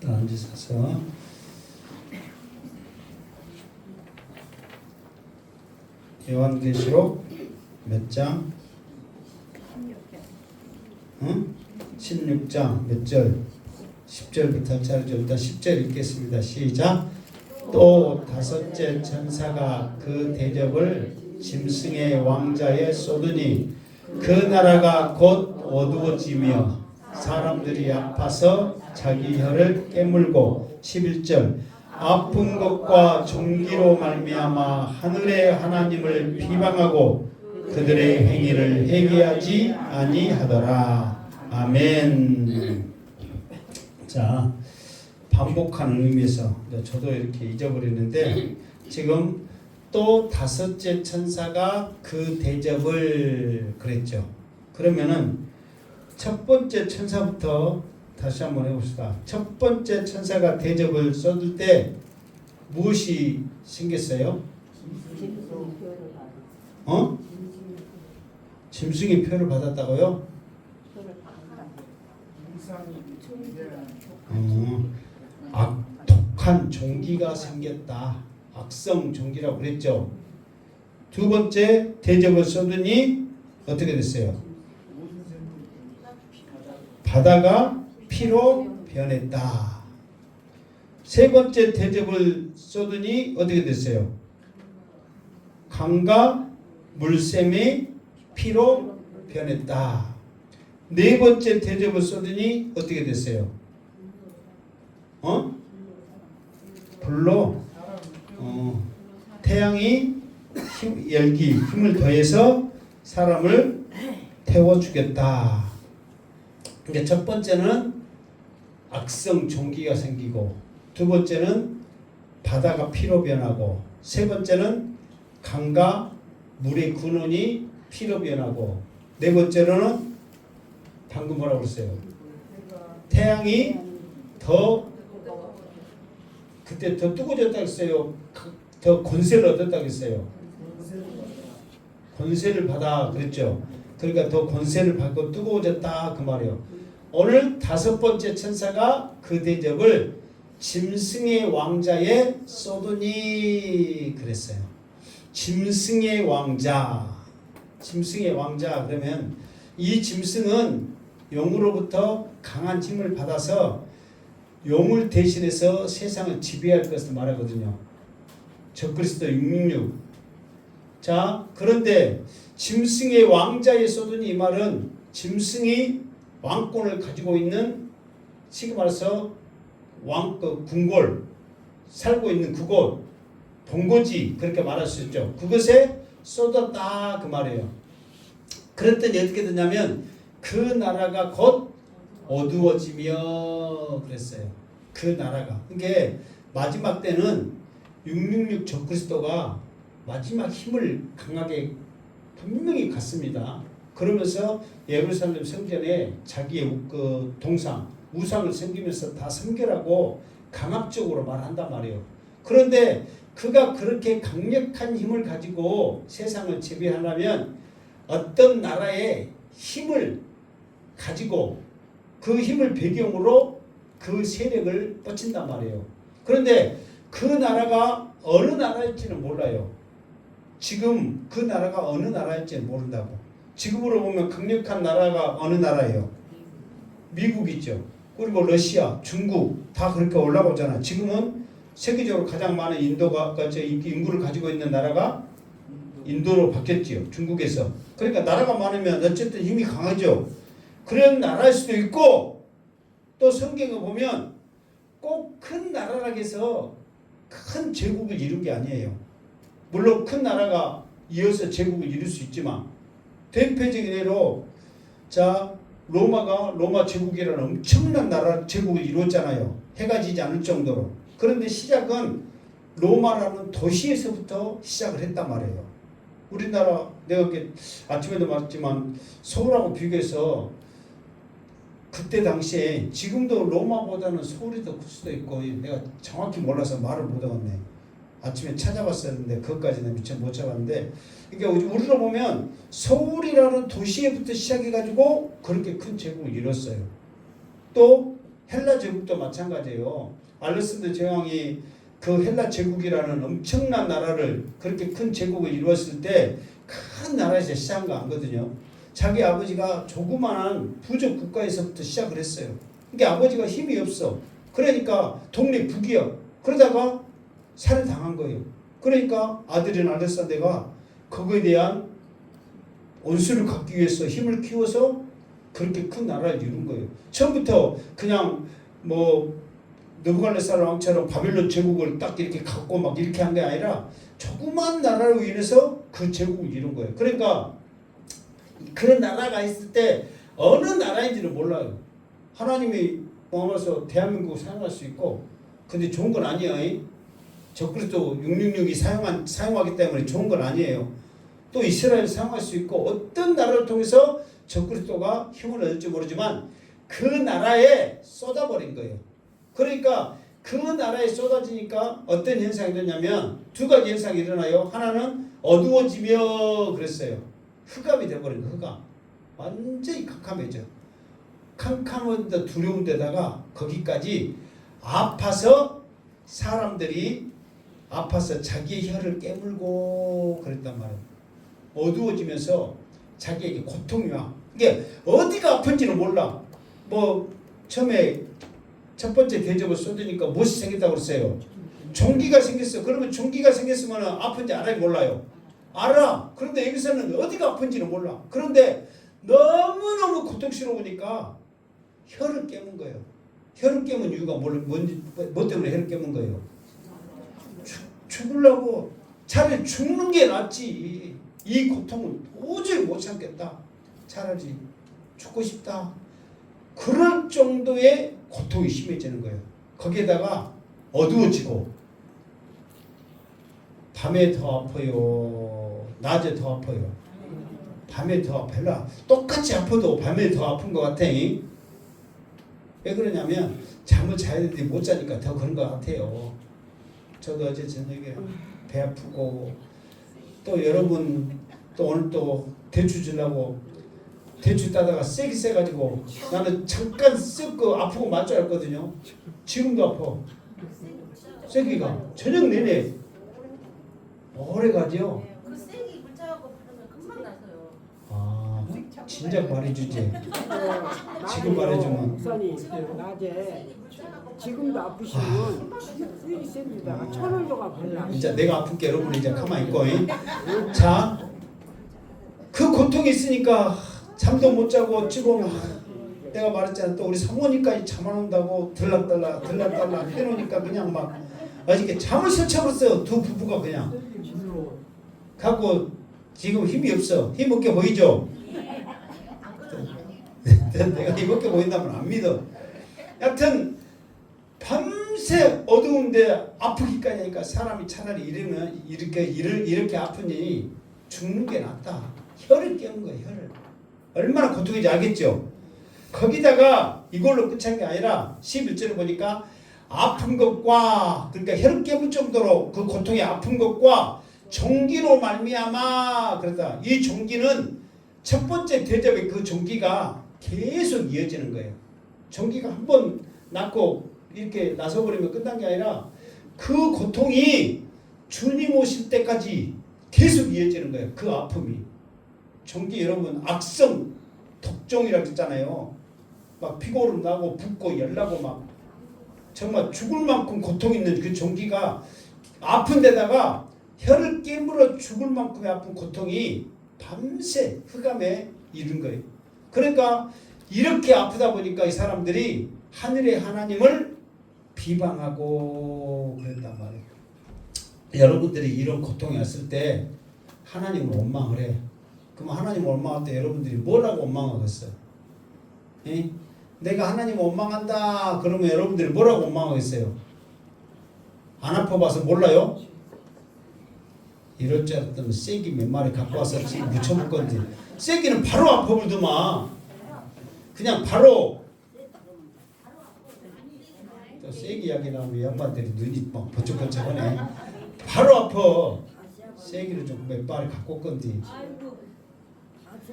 앉으셔서 요한계시록 몇 장? 16장 몇 절? 10절부터 차례죠. 일단 10절 읽겠습니다. 시작. 또 다섯째 천사가 그 대접을 짐승의 왕자에 쏟으니 그 나라가 곧 어두워지며 사람들이 아파서 자기 혀를 깨물고 11절 아픈 것과 종기로 말미암아 하늘의 하나님을 비방하고 그들의 행위를 회개하지 아니하더라. 아멘. 자, 반복하는 의미에서 저도 이렇게 잊어버리는데 지금 또 다섯째 천사가 그 대접을 그랬죠. 그러면은 첫 번째 천사부터 다시 한번 해봅시다. 첫 번째 천사가 대접을 쏟을 때 무엇이 생겼어요? 짐승이 표를 받았다고요? 악독한 종기가 생겼다. 악성 종기라고 그랬죠. 두 번째 대접을 쏟으니 어떻게 됐어요? 바다가 피로 변했다. 세 번째 대접을 쏟으니 어떻게 됐어요? 강과 물샘이 피로 변했다. 네 번째 대접을 쏟으니 어떻게 됐어요? 불로 태양이 힘을 더해서 사람을 태워주겠다. 그러니까 첫 번째는 악성 종기가 생기고, 두 번째는 바다가 피로 변하고, 세 번째는 강과 물의 근원이 피로 변하고, 네 번째로는 방금 뭐라고 그랬어요? 태양이 그때 더 뜨거워졌다고 했어요? 더 권세를 얻었다고 했어요? 권세를 받아 그랬죠. 그러니까 더 권세를 받고 뜨거워졌다 그 말이에요. 오늘 다섯 번째 천사가 그 대접을 짐승의 왕자에 쏟으니 그랬어요. 짐승의 왕자. 짐승의 왕자 그러면 이 짐승은 용으로부터 강한 힘을 받아서 용을 대신해서 세상을 지배할 것을 말하거든요. 적그리스도 666. 자, 그런데 짐승의 왕자에 쏟으니 이 말은 짐승이 왕권을 가지고 있는, 쉽게 말해서 궁궐, 살고 있는 그곳, 본거지 그렇게 말할 수 있죠. 그것에 쏟았다 그 말이에요. 그랬더니 어떻게 되냐면 그 나라가 곧 어두워지며 그랬어요. 그 나라가. 그게 마지막 때는 666 적그리스도가 마지막 힘을 강하게 분명히 갖습니다. 그러면서 예루살렘 성전에 자기의 그 동상, 우상을 섬기면서 다 섬기라고 강압적으로 말한단 말이에요. 그런데 그가 그렇게 강력한 힘을 가지고 세상을 지배하려면 어떤 나라의 힘을 가지고 그 힘을 배경으로 그 세력을 뻗친단 말이에요. 그런데 그 나라가 어느 나라일지는 몰라요. 지금 그 나라가 어느 나라일지는 모른다고. 지금으로 보면 강력한 나라가 어느 나라예요? 미국이죠. 그리고 러시아, 중국 다 그렇게 올라오잖아요. 지금은 세계적으로 가장 많은 인구를 가지고 있는 나라가 인도로 바뀌었지요. 중국에서. 그러니까 나라가 많으면 어쨌든 힘이 강하죠. 그런 나라일 수도 있고, 또 성경에 보면 꼭 큰 나라라고 해서 큰 제국을 이룬 게 아니에요. 물론 큰 나라가 이어서 제국을 이룰 수 있지만 대표적인 예로 로마 제국이라는 엄청난 나라 제국을 이뤘잖아요. 해가 지지 않을 정도로. 그런데 시작은 로마라는 도시에서부터 시작을 했단 말이에요. 우리나라 내가 아침에도 말했지만 서울하고 비교해서 그때 당시에 지금도 로마보다는 서울이 더 클 수도 있고 내가 정확히 몰라서 말을 못하겠네. 아침에 찾아봤었는데 그것까지는 미처 못 찾아봤는데, 그러니까 우리로 보면 서울이라는 도시에부터 시작해가지고 그렇게 큰 제국을 이뤘어요. 또 헬라 제국도 마찬가지예요. 알렉산더 제왕이 그 헬라 제국이라는 엄청난 나라를 그렇게 큰 제국을 이루었을 때 큰 나라에서 시작한 거 아니거든요. 자기 아버지가 조그마한 부족 국가에서부터 시작을 했어요. 그러니까 아버지가 힘이 없어. 그러니까 동네 북이야. 그러다가 살해당한 거예요. 그러니까 아들인 알렉산더가 그거에 대한 원수를 갚기 위해서 힘을 키워서 그렇게 큰 나라를 이룬 거예요. 처음부터 그냥 뭐 느부갓네살 왕처럼 바벨론 제국을 딱 이렇게 갖고 막 이렇게 한 게 아니라 조그만 나라로 인해서 그 제국을 이룬 거예요. 그러니까 그런 나라가 있을 때 어느 나라인지는 몰라요. 하나님이 모아서 대한민국을 사용할 수 있고, 근데 좋은 건 아니에요. 적그리스도 666이 사용하기 때문에 좋은 건 아니에요. 또 이스라엘 사용할 수 있고, 어떤 나라를 통해서 적그리스도가 힘을 얻을지 모르지만 그 나라에 쏟아버린 거예요. 그러니까 그 나라에 쏟아지니까 어떤 현상이 되냐면 두 가지 현상이 일어나요. 하나는 어두워지며 그랬어요. 흑암이 돼버린 거예요. 흑암. 완전히 캄캄해져. 캄캄한데 두려운 데다가 거기까지 아파서 사람들이 아파서 자기의 혀를 깨물고 그랬단 말이에요. 어두워지면서 자기에게 고통이 와. 이게 어디가 아픈지는 몰라. 뭐 처음에 첫 번째 대접을 쏟으니까 무엇이 생겼다고 그랬어요? 종기가 생겼어. 그러면 종기가 생겼으면 아픈지 알아요? 몰라요? 알아. 그런데 여기서는 어디가 아픈지는 몰라. 그런데 너무너무 고통스러우니까 혀를 깨문 거예요. 혀를 깨문 이유가 뭐 때문에 혀를 깨문 거예요? 죽으려고. 차라리 죽는 게 낫지. 이 고통은 도저히 못 참겠다. 차라리 죽고 싶다. 그럴 정도의 고통이 심해지는 거예요. 거기에다가 어두워지고 밤에 더 아파요. 낮에 더 아파요. 밤에 더 아파요. 똑같이 아파도 밤에 더 아픈 것 같아. 왜 그러냐면 잠을 자야 되는데 못 자니까 더 그런 것 같아요. 저도 어제 저녁에 배 아프고 또 여러분 또 오늘 또 대추 주려고 대추 따다가 세게 세가지고 나는 잠깐 썩고 아프고 말 줄 알았거든요. 지금도 아파. 세기가 저녁 내내 오래 가죠. 그 세기 물차하고 바르면 금방 나서요. 아, 진작 말해주지. 지금 말해주면. 목사님 낮에 지금도 아프시면 세기 셉니다. 천원도가 발라. 이제 내가 아플게 여러분 이제 가만히 있고. 자, 그 고통이 있으니까 잠도 못 자고 지금 내가 말했잖아. 또 우리 사모님까지 잠 안 온다고 들락달락 해놓으니까 그냥 막 어저께 잠을 설쳐버렸어요. 두 부부가 그냥 갖고 지금 힘이 없어. 힘 없게 보이죠? 내가 힘 없게 보인다면 안 믿어. 여튼 밤새 어두운데 아프기까지 하니까 사람이 차라리 이러면 이렇게 아프니 죽는 게 낫다. 혀를 깨는 거예요. 혀를. 얼마나 고통인지 알겠죠? 거기다가 이걸로 끝한 게 아니라 11절을 보니까 아픈 것과 그러니까 혀를 깨물 정도로 그 고통이 아픈 것과 종기로 말미암아 그러다. 이 종기는 첫 번째 대접의 그 종기가 계속 이어지는 거예요. 종기가 한 번 났고 이렇게 나서버리면 끝난 게 아니라 그 고통이 주님 오실 때까지 계속 이어지는 거예요. 그 아픔이. 종기 여러분 악성 독종이라고 했잖아요. 막 피고름 나고 붓고 열나고 막 정말 죽을 만큼 고통 있는 그 종기가 아픈 데다가 혀를 깨물어 죽을 만큼의 아픈 고통이 밤새 흑암에 이른 거예요. 그러니까 이렇게 아프다 보니까 이 사람들이 하늘의 하나님을 비방하고 그랬단 말이에요. 여러분들이 이런 고통이 왔을 때 하나님을 원망을 해. 그럼 하나님 원망할 때 여러분들이 뭐라고 원망하겠어요? 에? 내가 하나님 원망한다 그러면 여러분들이 뭐라고 원망하겠어요? 안 아파봐서 몰라요? 이럴 줄 알았더니 쐐기 몇 마리 갖고 와서 지금 묻혀볼 건데 쐐기는 바로 아파버리더만 그냥 바로 또 쐐기 이야기 나오면 양반들이 눈이 막 번쩍번쩍하네. 바로 아파. 쐐기를 좀 몇 마리 갖고 올 건데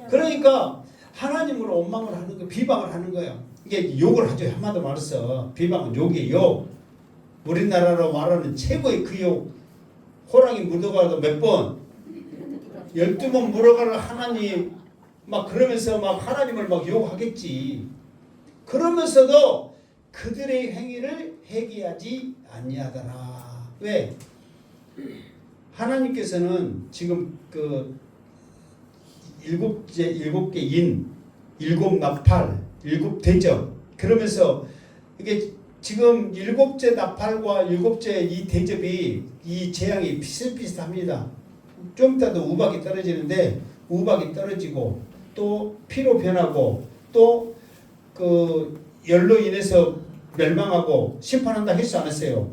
그러니까 하나님으로 원망을 하는 거 비방을 하는 거야. 이게 욕을 하죠. 한마디로 말해서 비방은 욕이에요. 욕. 우리나라로 말하는 최고의 그 욕. 호랑이 물어가도 몇 번? 12번 물어가는 하나님 막 그러면서 막 하나님을 막 욕하겠지. 그러면서도 그들의 행위를 회개하지 아니하더라. 왜? 하나님께서는 지금 그 일곱 개 인, 일곱 나팔, 일곱 대접 그러면서 이게 지금 일곱째 나팔과 일곱째 이 대접이 이 재앙이 비슷비슷합니다. 좀 이따도 우박이 떨어지는데 우박이 떨어지고 또 피로 변하고 또 그 열로 인해서 멸망하고 심판한다 했지 않았어요?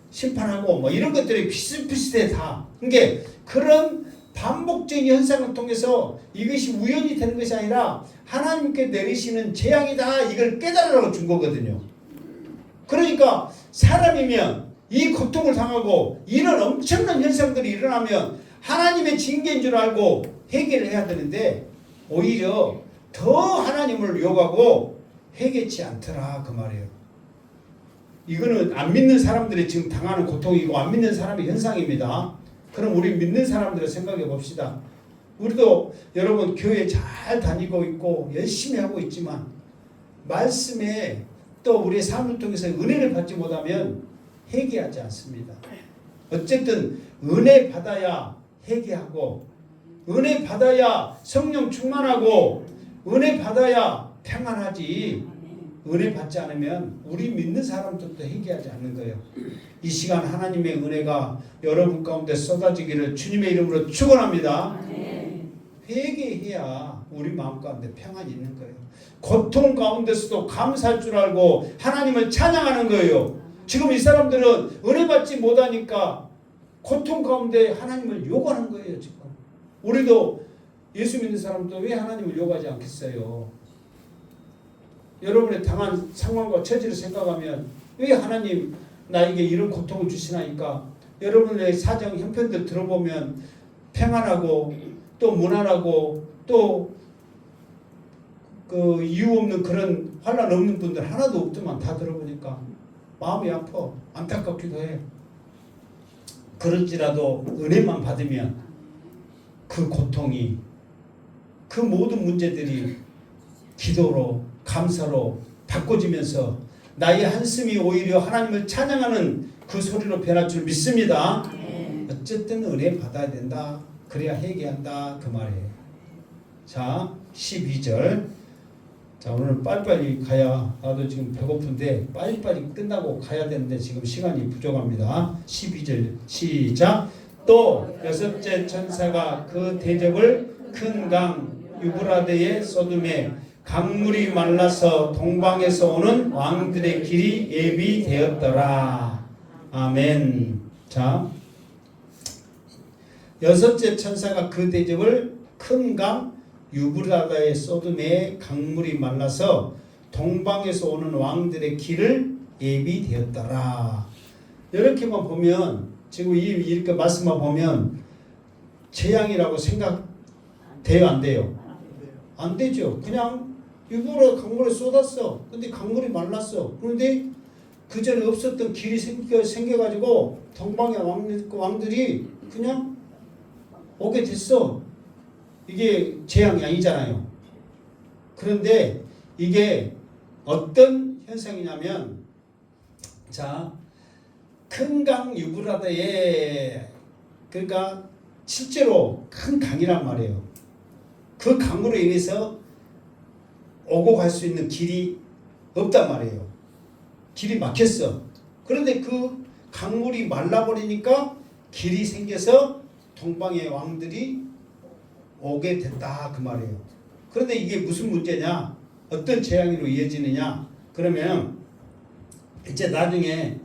심판하고 뭐 이런 것들이 비슷비슷해 다. 그러니까 그런 반복적인 현상을 통해서 이것이 우연히 되는 것이 아니라 하나님께 내리시는 재앙이다 이걸 깨달으라고 준 거거든요. 그러니까 사람이면 이 고통을 당하고 이런 엄청난 현상들이 일어나면 하나님의 징계인 줄 알고 회개를 해야 되는데 오히려 더 하나님을 욕하고 회개치 않더라 그 말이에요. 이거는 안 믿는 사람들이 지금 당하는 고통이고 안 믿는 사람의 현상입니다. 그럼 우리 믿는 사람들을 생각해 봅시다. 우리도 여러분 교회 잘 다니고 있고 열심히 하고 있지만 말씀에 또 우리의 삶을 통해서 은혜를 받지 못하면 회개하지 않습니다. 어쨌든 은혜 받아야 회개하고 은혜 받아야 성령 충만하고 은혜 받아야 평안하지. 은혜 받지 않으면 우리 믿는 사람들도 회개하지 않는 거예요. 이 시간 하나님의 은혜가 여러분 가운데 쏟아지기를 주님의 이름으로 축원합니다. 회개해야 우리 마음 가운데 평안이 있는 거예요. 고통 가운데서도 감사할 줄 알고 하나님을 찬양하는 거예요. 지금 이 사람들은 은혜 받지 못하니까 고통 가운데 하나님을 욕하는 거예요. 지금 우리도 예수 믿는 사람도 왜 하나님을 욕하지 않겠어요? 여러분의 당한 상황과 처지를 생각하면 왜 하나님 나에게 이런 고통을 주시나니까 여러분의 사정 형편들 들어보면 평안하고 또 무난하고 또 그 이유 없는 그런 환난 없는 분들 하나도 없더만 다 들어보니까 마음이 아파 안타깝기도 해. 그럴지라도 은혜만 받으면 그 고통이 그 모든 문제들이 기도로 감사로 바꿔지면서 나의 한숨이 오히려 하나님을 찬양하는 그 소리로 변할 줄 믿습니다. 어쨌든 은혜 받아야 된다. 그래야 회개한다 그 말이에요. 자 12절. 자 오늘 빨리빨리 가야 나도 지금 배고픈데 빨리빨리 끝나고 가야 되는데 지금 시간이 부족합니다. 12절 시작. 또 여섯째 천사가 그 대접을 큰 강 유브라데에 쏟음에 강물이 말라서 동방에서 오는 왕들의 길이 예비되었더라. 아멘. 자, 여섯째 천사가 그 대접을 큰 강 유브라다의 소돔에 강물이 말라서 동방에서 오는 왕들의 길을 예비되었더라. 이렇게만 보면 지금 이렇게 말씀만 보면 재앙이라고 생각돼요, 안 돼요? 안 되죠. 그냥 유브라 강물에 쏟았어. 근데 강물이 말랐어. 그런데 그 전에 없었던 길이 생겨가지고 동방의 왕들이 그냥 오게 됐어. 이게 재앙이 아니잖아요. 그런데 이게 어떤 현상이냐면 자, 큰 강 유브라데에 그러니까 실제로 큰 강이란 말이에요. 그 강으로 인해서 오고 갈 수 있는 길이 없단 말이에요. 길이 막혔어. 그런데 그 강물이 말라버리니까 길이 생겨서 동방의 왕들이 오게 됐다 그 말이에요. 그런데 이게 무슨 문제냐? 어떤 재앙으로 이어지느냐? 그러면 이제 나중에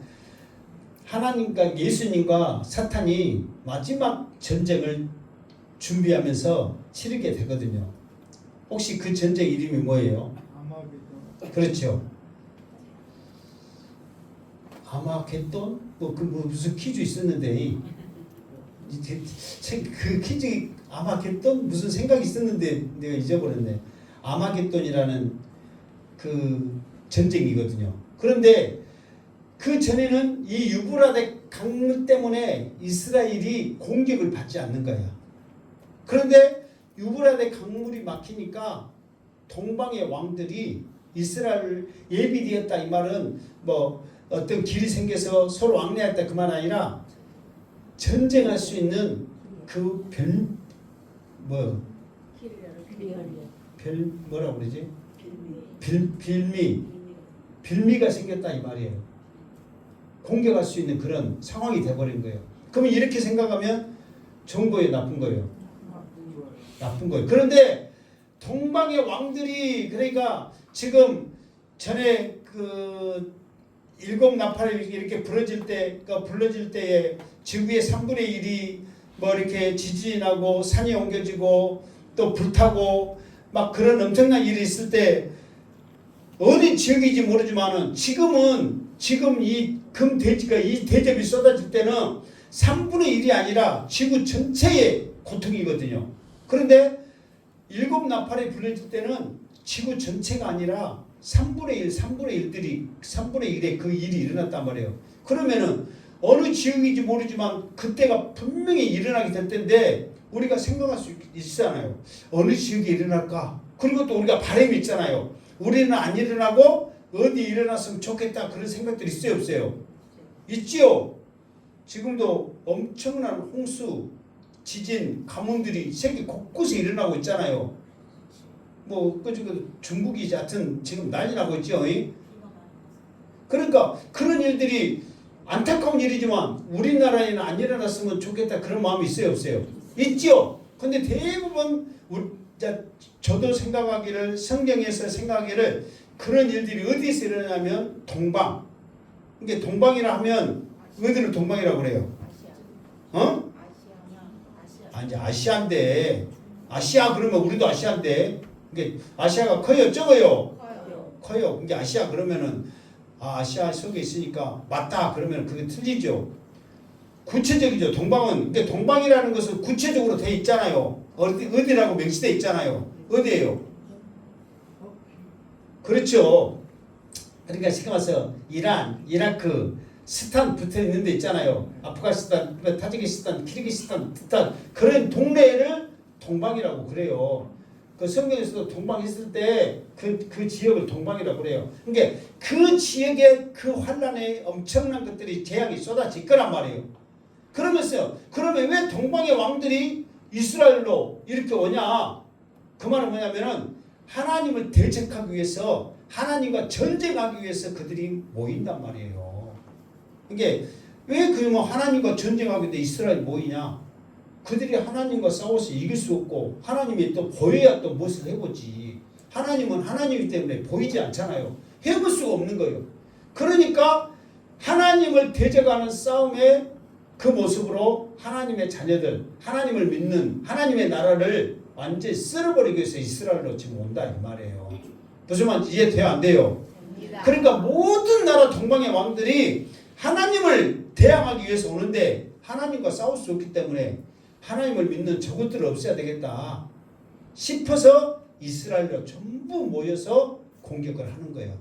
하나님과 예수님과 사탄이 마지막 전쟁을 준비하면서 치르게 되거든요. 혹시 그 전쟁 이름이 뭐예요? 그렇죠. 아마겟돈? 무슨 퀴즈 있었는데 그 퀴즈 아마겟돈? 무슨 생각이 있었는데 내가 잊어버렸네. 아마겟돈이라는 그 전쟁이거든요. 그런데 그 전에는 이 유브라데 강물 때문에 이스라엘이 공격을 받지 않는 거야. 그런데 유브라데 강물이 막히니까 동방의 왕들이 이스라엘을 예비되었다. 이 말은 뭐 어떤 길이 생겨서 서로 왕래했다 그만 아니라 전쟁할 수 있는 그 뭐라고 그러지? 빌미가 생겼다 이 말이에요. 공격할 수 있는 그런 상황이 돼버린 거예요. 그러면 이렇게 생각하면 좋은 거예요, 나쁜 거예요? 나쁜 거예요. 그런데 동방의 왕들이 그러니까 지금 전에 그 일곱 나팔이 이렇게 불어질 때에 지구의 3분의 1이 뭐 이렇게 지진이 나고 산이 옮겨지고 또 불타고 막 그런 엄청난 일이 있을 때 어느 지역인지 모르지만은 지금 이 금대지가 이 대접이 쏟아질 때는 3분의 1이 아니라 지구 전체의 고통이거든요. 그런데 일곱 나팔이 불려질 때는 지구 전체가 아니라 3분의 1의 그 일이 일어났단 말이에요. 그러면은 어느 지역인지 모르지만 그때가 분명히 일어나게 될 텐데 우리가 생각할 수 있잖아요. 어느 지역에 일어날까? 그리고 또 우리가 바람이 있잖아요. 우리는 안 일어나고 어디 일어났으면 좋겠다 그런 생각들이 있어요, 없어요? 있지요. 지금도 엄청난 홍수, 지진, 가뭄들이 세계 곳곳에 일어나고 있잖아요. 뭐 중국이 하여튼 지금 난리 나고 있죠. 그러니까 그런 일들이 안타까운 일이지만 우리나라에는 안 일어났으면 좋겠다 그런 마음이 있어요, 없어요? 있죠. 근데 대부분 저도 생각하기를 성경에서 생각하기를 그런 일들이 어디서 일어나냐면 동방. 이게 동방이라 하면 어디를 동방이라고 그래요? 어? 아니 아시아인데 아시아 그러면 우리도 아시아인데 이게 아시아가 커요, 적어요? 커요. 이게 아시아 그러면은 아시아 속에 있으니까 맞다 그러면 그게 틀리죠. 구체적이죠. 동방은 근데 동방이라는 것은 구체적으로 돼 있잖아요. 어디라고 명시돼 있잖아요. 어디예요? 그렇죠. 그러니까 지금 와서 이란, 이라크, 스탄 붙어 있는 데 있잖아요. 아프가니스탄, 타지키스탄, 키르기스탄, 그런 동네를 동방이라고 그래요. 그 성경에서도 동방 있을 때 그 지역을 동방이라고 그래요. 그러니까 그 지역에 그 환란에 엄청난 것들이 재앙이 쏟아질 거란 말이에요. 그러면서 그러면 왜 동방의 왕들이 이스라엘로 이렇게 오냐? 그 말은 뭐냐면은 하나님을 대적하기 위해서 하나님과 전쟁하기 위해서 그들이 모인단 말이에요. 이게 왜 그 뭐 하나님과 전쟁하기 위해 이스라엘 모이냐? 그들이 하나님과 싸워서 이길 수 없고 하나님이 또 보여야 또 무엇을 해보지. 하나님은 하나님이기 때문에 보이지 않잖아요. 해볼 수가 없는 거예요. 그러니까 하나님을 대적하는 싸움의 그 모습으로 하나님의 자녀들, 하나님을 믿는 하나님의 나라를 완전히 쓸어버리기 위해서 이스라엘로 지금 온다 이 말이에요. 무슨 말인지 이해돼요? 안 돼요? 그러니까 모든 나라 동방의 왕들이 하나님을 대항하기 위해서 오는데 하나님과 싸울 수 없기 때문에 하나님을 믿는 저것들을 없애야 되겠다 싶어서 이스라엘로 전부 모여서 공격을 하는 거예요.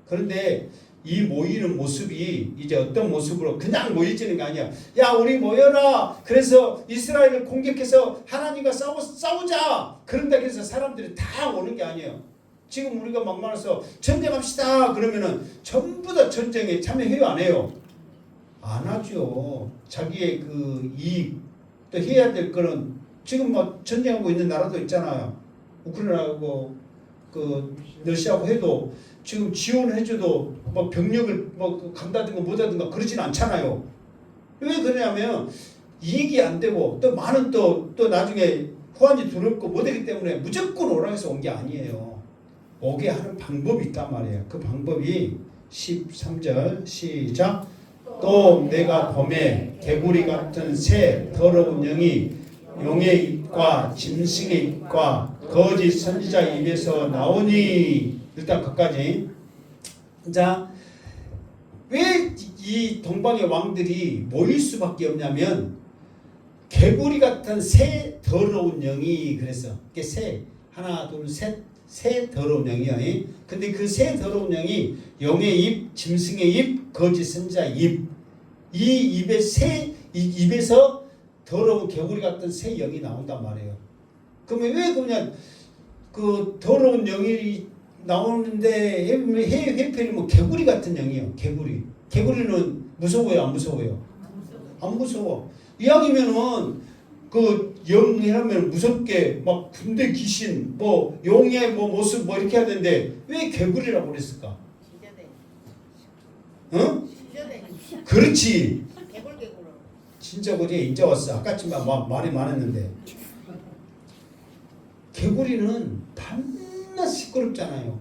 그런데 이 모이는 모습이 이제 어떤 모습으로 그냥 모이지는 게 아니야. 야 우리 모여라. 그래서 이스라엘을 공격해서 하나님과 싸우자. 그런다 그래서 사람들이 다 오는 게 아니에요. 지금 우리가 막말해서 전쟁합시다 그러면은 전부 다 전쟁에 참여해요 안 해요? 안 하죠. 자기의 그 이익 또 해야 될 거는 지금 막 전쟁하고 있는 나라도 있잖아요. 우크라이나하고 그 러시아하고 해도 지금 지원을 해줘도 뭐 병력을 뭐 간다든가 못하든가 그러진 않잖아요. 왜 그러냐면 이익이 안 되고 또 많은 또 나중에 후환이 두렵고 못하기 때문에 무조건 오라 해서 온 게 아니에요. 오게 하는 방법이 있단 말이에요. 그 방법이 13절 시작. 또 내가 범에 개구리 같은 새 더러운 영이 용의 입과 짐승의 입과 거짓 선지자 입에서 나오니. 일단 거기까지. 자, 왜 이 동방의 왕들이 모일 수밖에 없냐면 개구리 같은 새 더러운 영이 그래서 이게 새 하나 둘 셋 새 더러운 영이요. 근데 그 새 더러운 영이 용의 입, 짐승의 입, 거짓 선지자의 입. 이 입에서 더러운 개구리 같은 새 영이 나온단 말이에요. 그러면 왜 그냥 그 더러운 영이 나오는데 해필이 뭐 개구리 같은 영이요. 개구리는 무서워요, 안 무서워요? 안 무서워. 이왕이면은 그 영이라면 무섭게 막 군대 귀신 뭐 용의 뭐 모습 뭐 이렇게 해야 되는데 왜 개구리라고 그랬을까? 어? 그렇지. 진짜 그게 이제 왔어. 아까쯤만 말이 많았는데 개구리는 밤낮 시끄럽잖아요.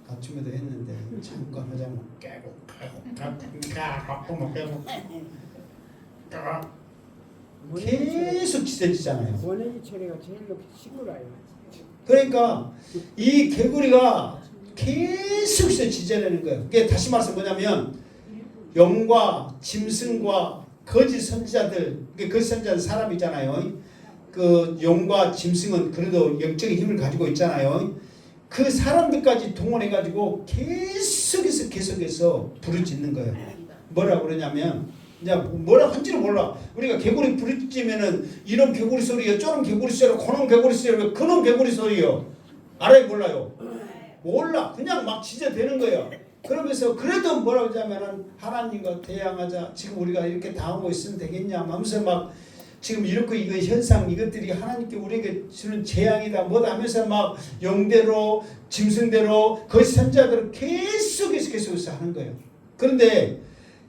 아침에도 했는데 잠깐 하자면 깨고 계속 지새지잖아요. 원액이 처리가 제일 시끄러워요. 그러니까 이 개구리가 계속 지저내는 거예요. 그게 다시 말해서 뭐냐면 영과 짐승과 거짓 선지자들, 거짓 선지자는 사람이잖아요. 그 용과 짐승은 그래도 영적인 힘을 가지고 있잖아요. 그 사람들까지 동원해가지고 계속해서 부르짖는 거예요. 뭐라고 그러냐면 이제 뭐라 한지를 몰라. 우리가 개구리 부르짖으면은 이런 개구리 소리요, 저런 개구리 소리요, 그놈 개구리 소리요, 그놈 개구리 소리요. 알아요, 몰라요? 몰라. 그냥 막 지저대는 거예요. 그러면서 그래도 뭐라고 하자면은 하나님과 대항하자. 지금 우리가 이렇게 당하고 있으면 되겠냐 하면서 막 지금 이렇게 이거 현상 이것들이 하나님께 우리에게 주는 재앙이다 뭐다 하면서 막 영대로 짐승대로 거짓 선지자대로 계속해서 하는 거예요. 그런데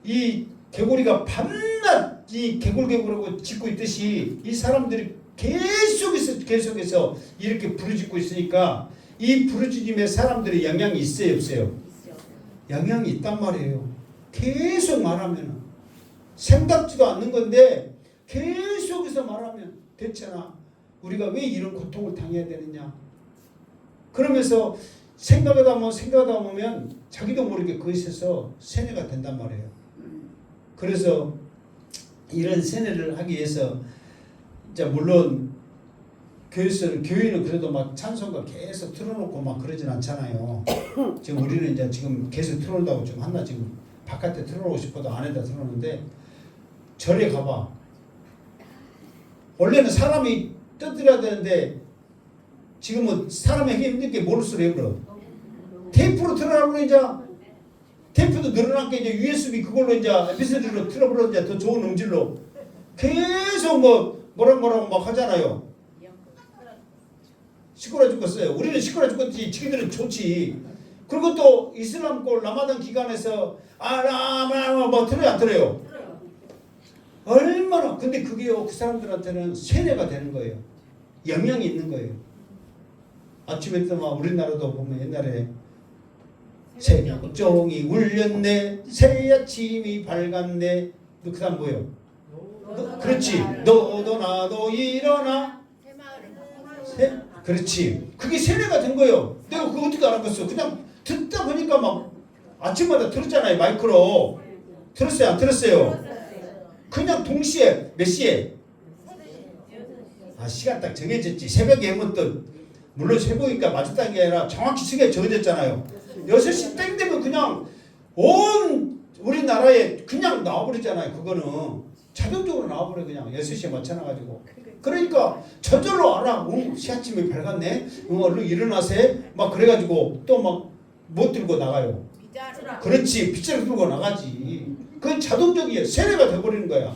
이 개구리가 밤낮 이 개굴개굴하고 짖고 있듯이 이 사람들이 계속해서 이렇게 부르짖고 있으니까 이 부르짖음에 사람들의 영향이 있어요, 없어요? 영향이 있단 말이에요. 계속 말하면 생각지도 않는 건데 계속해서 말하면 됐잖아. 우리가 왜 이런 고통을 당해야 되느냐. 그러면서 생각하다 보면 자기도 모르게 그것에서 세뇌가 된단 말이에요. 그래서 이런 세뇌를 하기 위해서 이제 물론 교회는 그래도 막 찬송가 계속 틀어놓고 막 그러진 않잖아요. 지금 우리는 이제 지금 계속 틀어놓다고 좀 한나 지금 바깥에 틀어놓고 싶어도 안에다 틀어놓는데 절에 가봐. 원래는 사람이 떠들어야 되는데 지금은 사람이 하기 힘든 게 뭐를 쓰래 그러 테이프로 틀어라고 이제 테이프도 늘어났게 이제 USB 그걸로 이제 에피소드로 틀어버려 이제 더 좋은 음질로 계속 뭐라고 막 하잖아요. 시끄러 죽겠어요. 우리는 시끄러 죽겠지. 지금들은 좋지. 그리고 또 이슬람권 라마단 기간에서 뭐 틀어요 안 틀어요? 얼마나 근데 그게요 그 사람들한테는 세뇌가 되는 거예요. 영향이 있는 거예요. 아침에 또 막 우리나라도 보면 옛날에 새벽종이 울렸네 새아침이 밝았네 그 다음 뭐예요? 그렇지 너도 나도 일어나 그렇지 그게 세뇌가 된 거예요. 내가 그거 어떻게 알았겠어. 그냥 듣다 보니까 막 아침마다 들었잖아요. 마이크로 들었어요 안 들었어요? 그냥 동시에 몇 시에? 시간 딱 정해졌지. 새벽에 하면 또 물론 새벽이니까 맞았다는 게 아니라 정확히 시간이 정해졌잖아요. 6시 땡 되면 그냥 온 우리나라에 그냥 나와버리잖아요. 그거는 자동적으로 나와버려 그냥 6시에 맞춰놔가지고. 그러니까 저절로 알아. 시아침이 밝았네. 얼른 일어나세. 막 그래가지고 또 막 못 들고 나가요. 그렇지. 빗자루 들고 나가지. 그건 자동적이에요. 세뇌가 돼버리는 거야.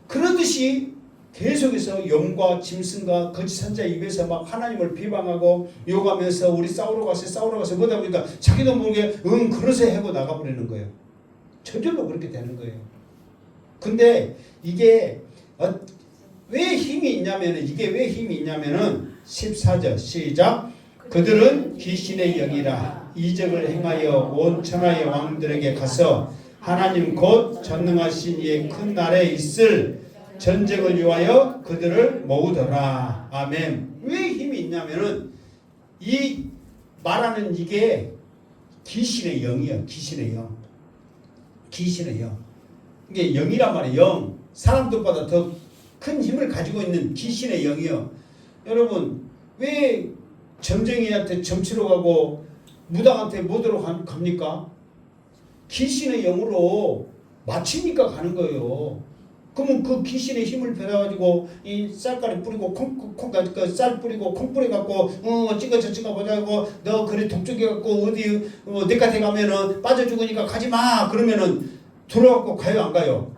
그러듯이 계속해서 영과 짐승과 거짓 선지자 입에서 막 하나님을 비방하고 욕하면서 우리 싸우러 가서 뭐다 보니까 자기도 모르게 그러세 하고 나가버리는 거예요. 저절로 그렇게 되는 거예요. 근데 이게 왜 힘이 있냐면은 14절 시작 그들은 귀신의 영이라 이적을 행하여 온 천하의 왕들에게 가서 하나님 곧 전능하신 이의 큰 날에 있을 전쟁을 위하여 그들을 모으더라. 아멘. 왜 힘이 있냐면은 이 말하는 이게 귀신의 영이에요. 귀신의 영. 이게 영이란 말이에요. 영. 사람들보다 더 큰 힘을 가지고 있는 귀신의 영이요. 여러분 왜 점쟁이한테 점치러 가고 무당한테 뭐들어 갑니까? 귀신의 영으로 맞추니까 가는 거예요. 그러면 그 귀신의 힘을 받아가지고 이 쌀가루 뿌리고 쌀 뿌리고 콩 뿌려갖고 찍어 보자고 너 그래 독촉해갖고 어디 내까지 가면은 빠져 죽으니까 가지 마 그러면은 돌아갖고 가요 안 가요?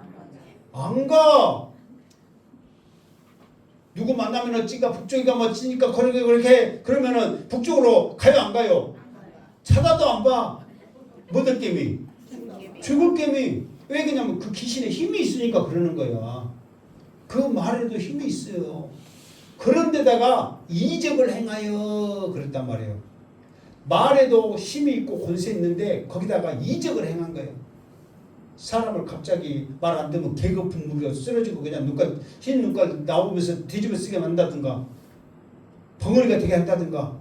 안 가. 누구 만나면은 찌가 북쪽이가 뭐 찌니까 그렇게 그러면은 북쪽으로 가요 안 가요? 찾아도 안 봐. 뭐들 게임이? 죽을 게임이. 왜 그러냐면 그 귀신의 힘이 있으니까 그러는 거야. 그 말에도 힘이 있어요. 그런데다가 이적을 행하여 그랬단 말이에요. 말에도 힘이 있고 권세 있는데 거기다가 이적을 행한 거예요. 사람을 갑자기 말 안 듣면 개거품 물려 쓰러지고 그냥 흰 눈깔 나오면서 뒤집어 쓰게 만든다든가 벙어리가 되게 한다든가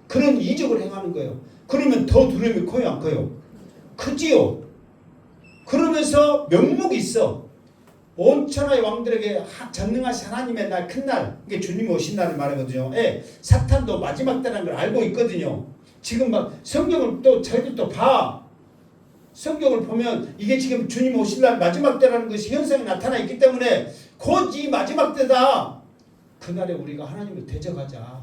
그런 이적을 행하는 거예요. 그러면 더 두려움이 커요 안 커요? 크지요. 그러면서 명목이 있어. 온 천하의 왕들에게 전능하신 하나님의 날 큰 날 이게 주님이 오신 날을 말하거든요. 예, 사탄도 마지막 때라는 걸 알고 있거든요. 지금 막 성경을 또 저희들도 봐. 성경을 보면 이게 지금 주님 오신 날 마지막 때라는 것이 현상이 나타나 있기 때문에 곧 이 마지막 때다. 그날에 우리가 하나님을 대적하자.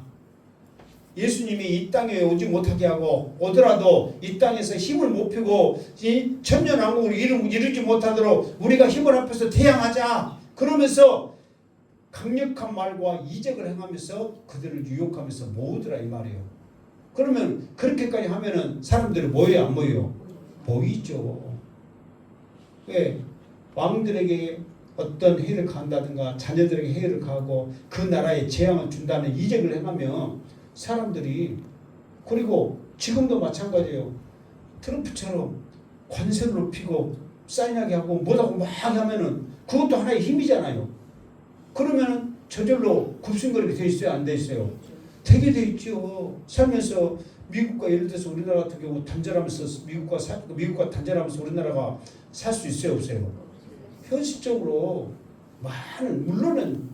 예수님이 이 땅에 오지 못하게 하고 오더라도 이 땅에서 힘을 못 펴고 이 천년왕국을 이루지 못하도록 우리가 힘을 합해서 대항하자. 그러면서 강력한 말과 이적을 행하면서 그들을 유혹하면서 모으더라 이 말이에요. 그러면 그렇게까지 하면은 사람들이 모여요 안 모여요? 모이죠. 왜? 왕들에게 어떤 해를 가한다든가 자녀들에게 해를 가하고 그 나라에 재앙을 준다는 이적을 행하면 사람들이 그리고 지금도 마찬가지예요. 트럼프처럼 관세를 높이고 사인하게 하고 뭐라고 막 하면은 그것도 하나의 힘이잖아요. 그러면은 저절로 굽신거리게 돼 있어요 안 돼 있어요? 되게 돼 있죠. 살면서 미국과 예를 들어서 우리나라 같은 경우 단절하면서 미국과 단절하면서 우리나라가 살 수 있어요 없어요? 현실적으로 많은 물론은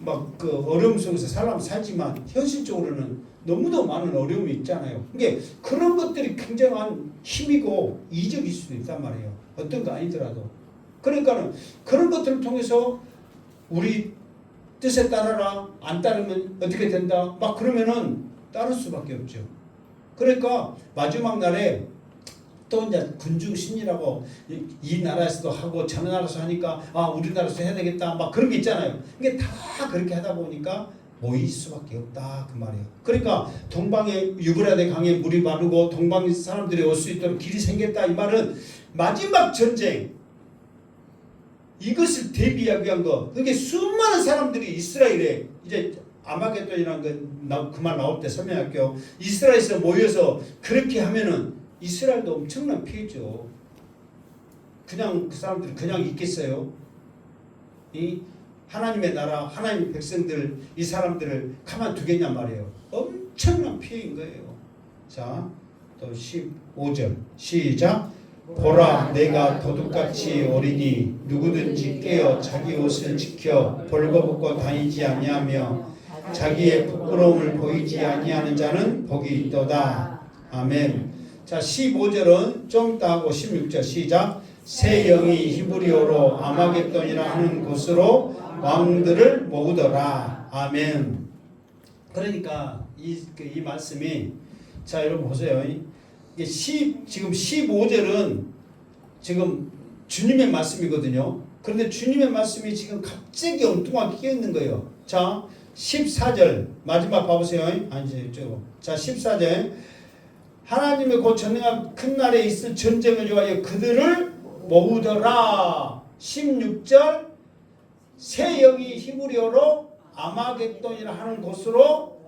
막 그 어려움 속에서 사람 살지만 현실적으로는 너무도 많은 어려움이 있잖아요. 이게 그런 것들이 굉장한 힘이고 이적일 수도 있단 말이에요. 어떤 거 아니더라도. 그러니까는 그런 것들을 통해서 우리 뜻에 따라라 안 따르면 어떻게 된다 막 그러면은 따를 수밖에 없죠. 그러니까 마지막 날에 또 이제 군중심리라고 이 나라에서도 하고 저 나라에서 하니까 아 우리나라에서 해야 되겠다 막 그런 게 있잖아요. 이게 다 그렇게 하다 보니까 모일 수밖에 없다 그 말이에요. 그러니까 동방의 유브라데 강에 물이 마르고 동방 사람들이 올 수 있도록 길이 생겼다 이 말은 마지막 전쟁 이것을 대비하기 위한 거. 그게 수많은 사람들이 이스라엘에 이제 아마겟돈이라는 그 말 나올 때 설명할게요. 이스라엘에서 모여서 그렇게 하면은 이스라엘도 엄청난 피해죠. 그냥 그 사람들이 그냥 있겠어요? 이 하나님의 나라, 하나님의 백성들, 이 사람들을 가만두겠냔 말이에요. 엄청난 피해인 거예요. 자, 또 15절 시작. 보라 내가 도둑같이 오리니 누구든지 깨어 자기 옷을 지켜 벌거벗고 다니지 아니하며 자기의 부끄러움을 보이지 아니하는 자는 복이 있도다. 아멘. 자 15절은 좀 이따 하고 16절 시작. 새 영이 히브리어로 아마겟돈이라 하는 곳으로 왕들을 모으더라. 아멘. 그러니까 이 말씀이 자 여러분 보세요. 이게 지금 15절은 지금 주님의 말씀이거든요. 그런데 주님의 말씀이 지금 갑자기 엉뚱하게 끼어 있는 거예요. 자 14절 마지막 봐보세요. 자 14절 하나님의 곧 전능한 큰 날에 있을 전쟁을 위하여 그들을 모으더라. 16절 새 영이 히브리어로 아마겟돈이라 하는 곳으로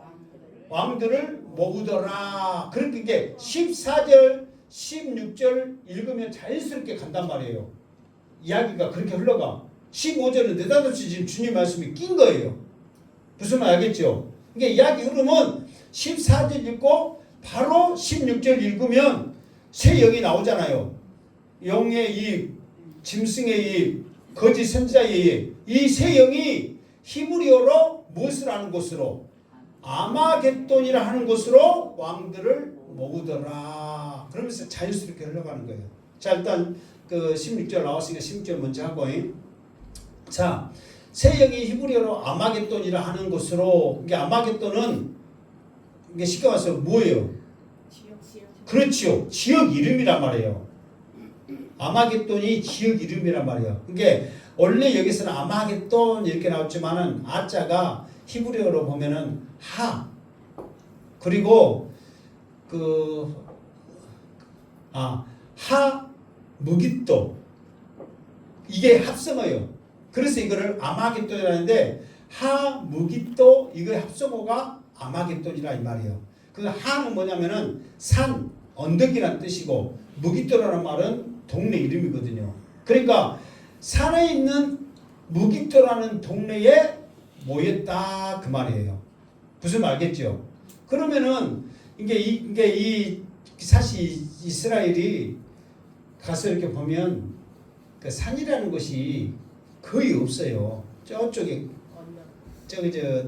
왕들을 모으더라. 그렇게 이게 14절 16절 읽으면 자연스럽게 간단 말이에요. 이야기가 그렇게 흘러가. 15절은 느닷없이 지금 주님 말씀이 낀 거예요. 무슨 말 알겠죠? 이게 이야기 흐르면 14절 읽고 바로 16절 읽으면 새 영이 나오잖아요. 영의 이 짐승의 이 거짓 선지자의 이 새 영이 히브리어로 무엇을 하는 곳으로 아마겟돈이라 하는 곳으로 왕들을 모으더라. 그러면서 자연스럽게 흘러가는 거예요. 자, 일단 그 16절 나왔으니까 16절 먼저 하고. 자, 세역이 히브리어로 아마겟돈이라 하는 곳으로, 이게 아마겟돈은 이게 쉽게 말해서 뭐예요? 그렇지요. 지역 이름이란 말이에요. 아마겟돈이 지역 이름이란 말이에요. 이게 원래 여기서는 아마겟돈 이렇게 나왔지만은 아자가 히브리어로 보면은 하, 그리고 하 무깃도, 이게 합성어예요. 그래서 이거를 아마겟돈이라는데 하 무깃도, 이거의 합성어가 아마겟돈이라 이 말이에요. 그 하는 뭐냐면은 산, 언덕이라는 뜻이고, 무깃도라는 말은 동네 이름이거든요. 그러니까 산에 있는 무깃도라는 동네에 모였다 그 말이에요. 무슨 말 알겠죠? 그러면은 이게 사실 이스라엘이 가서 이렇게 보면 그 산이라는 것이 거의 없어요. 저쪽에 저기 저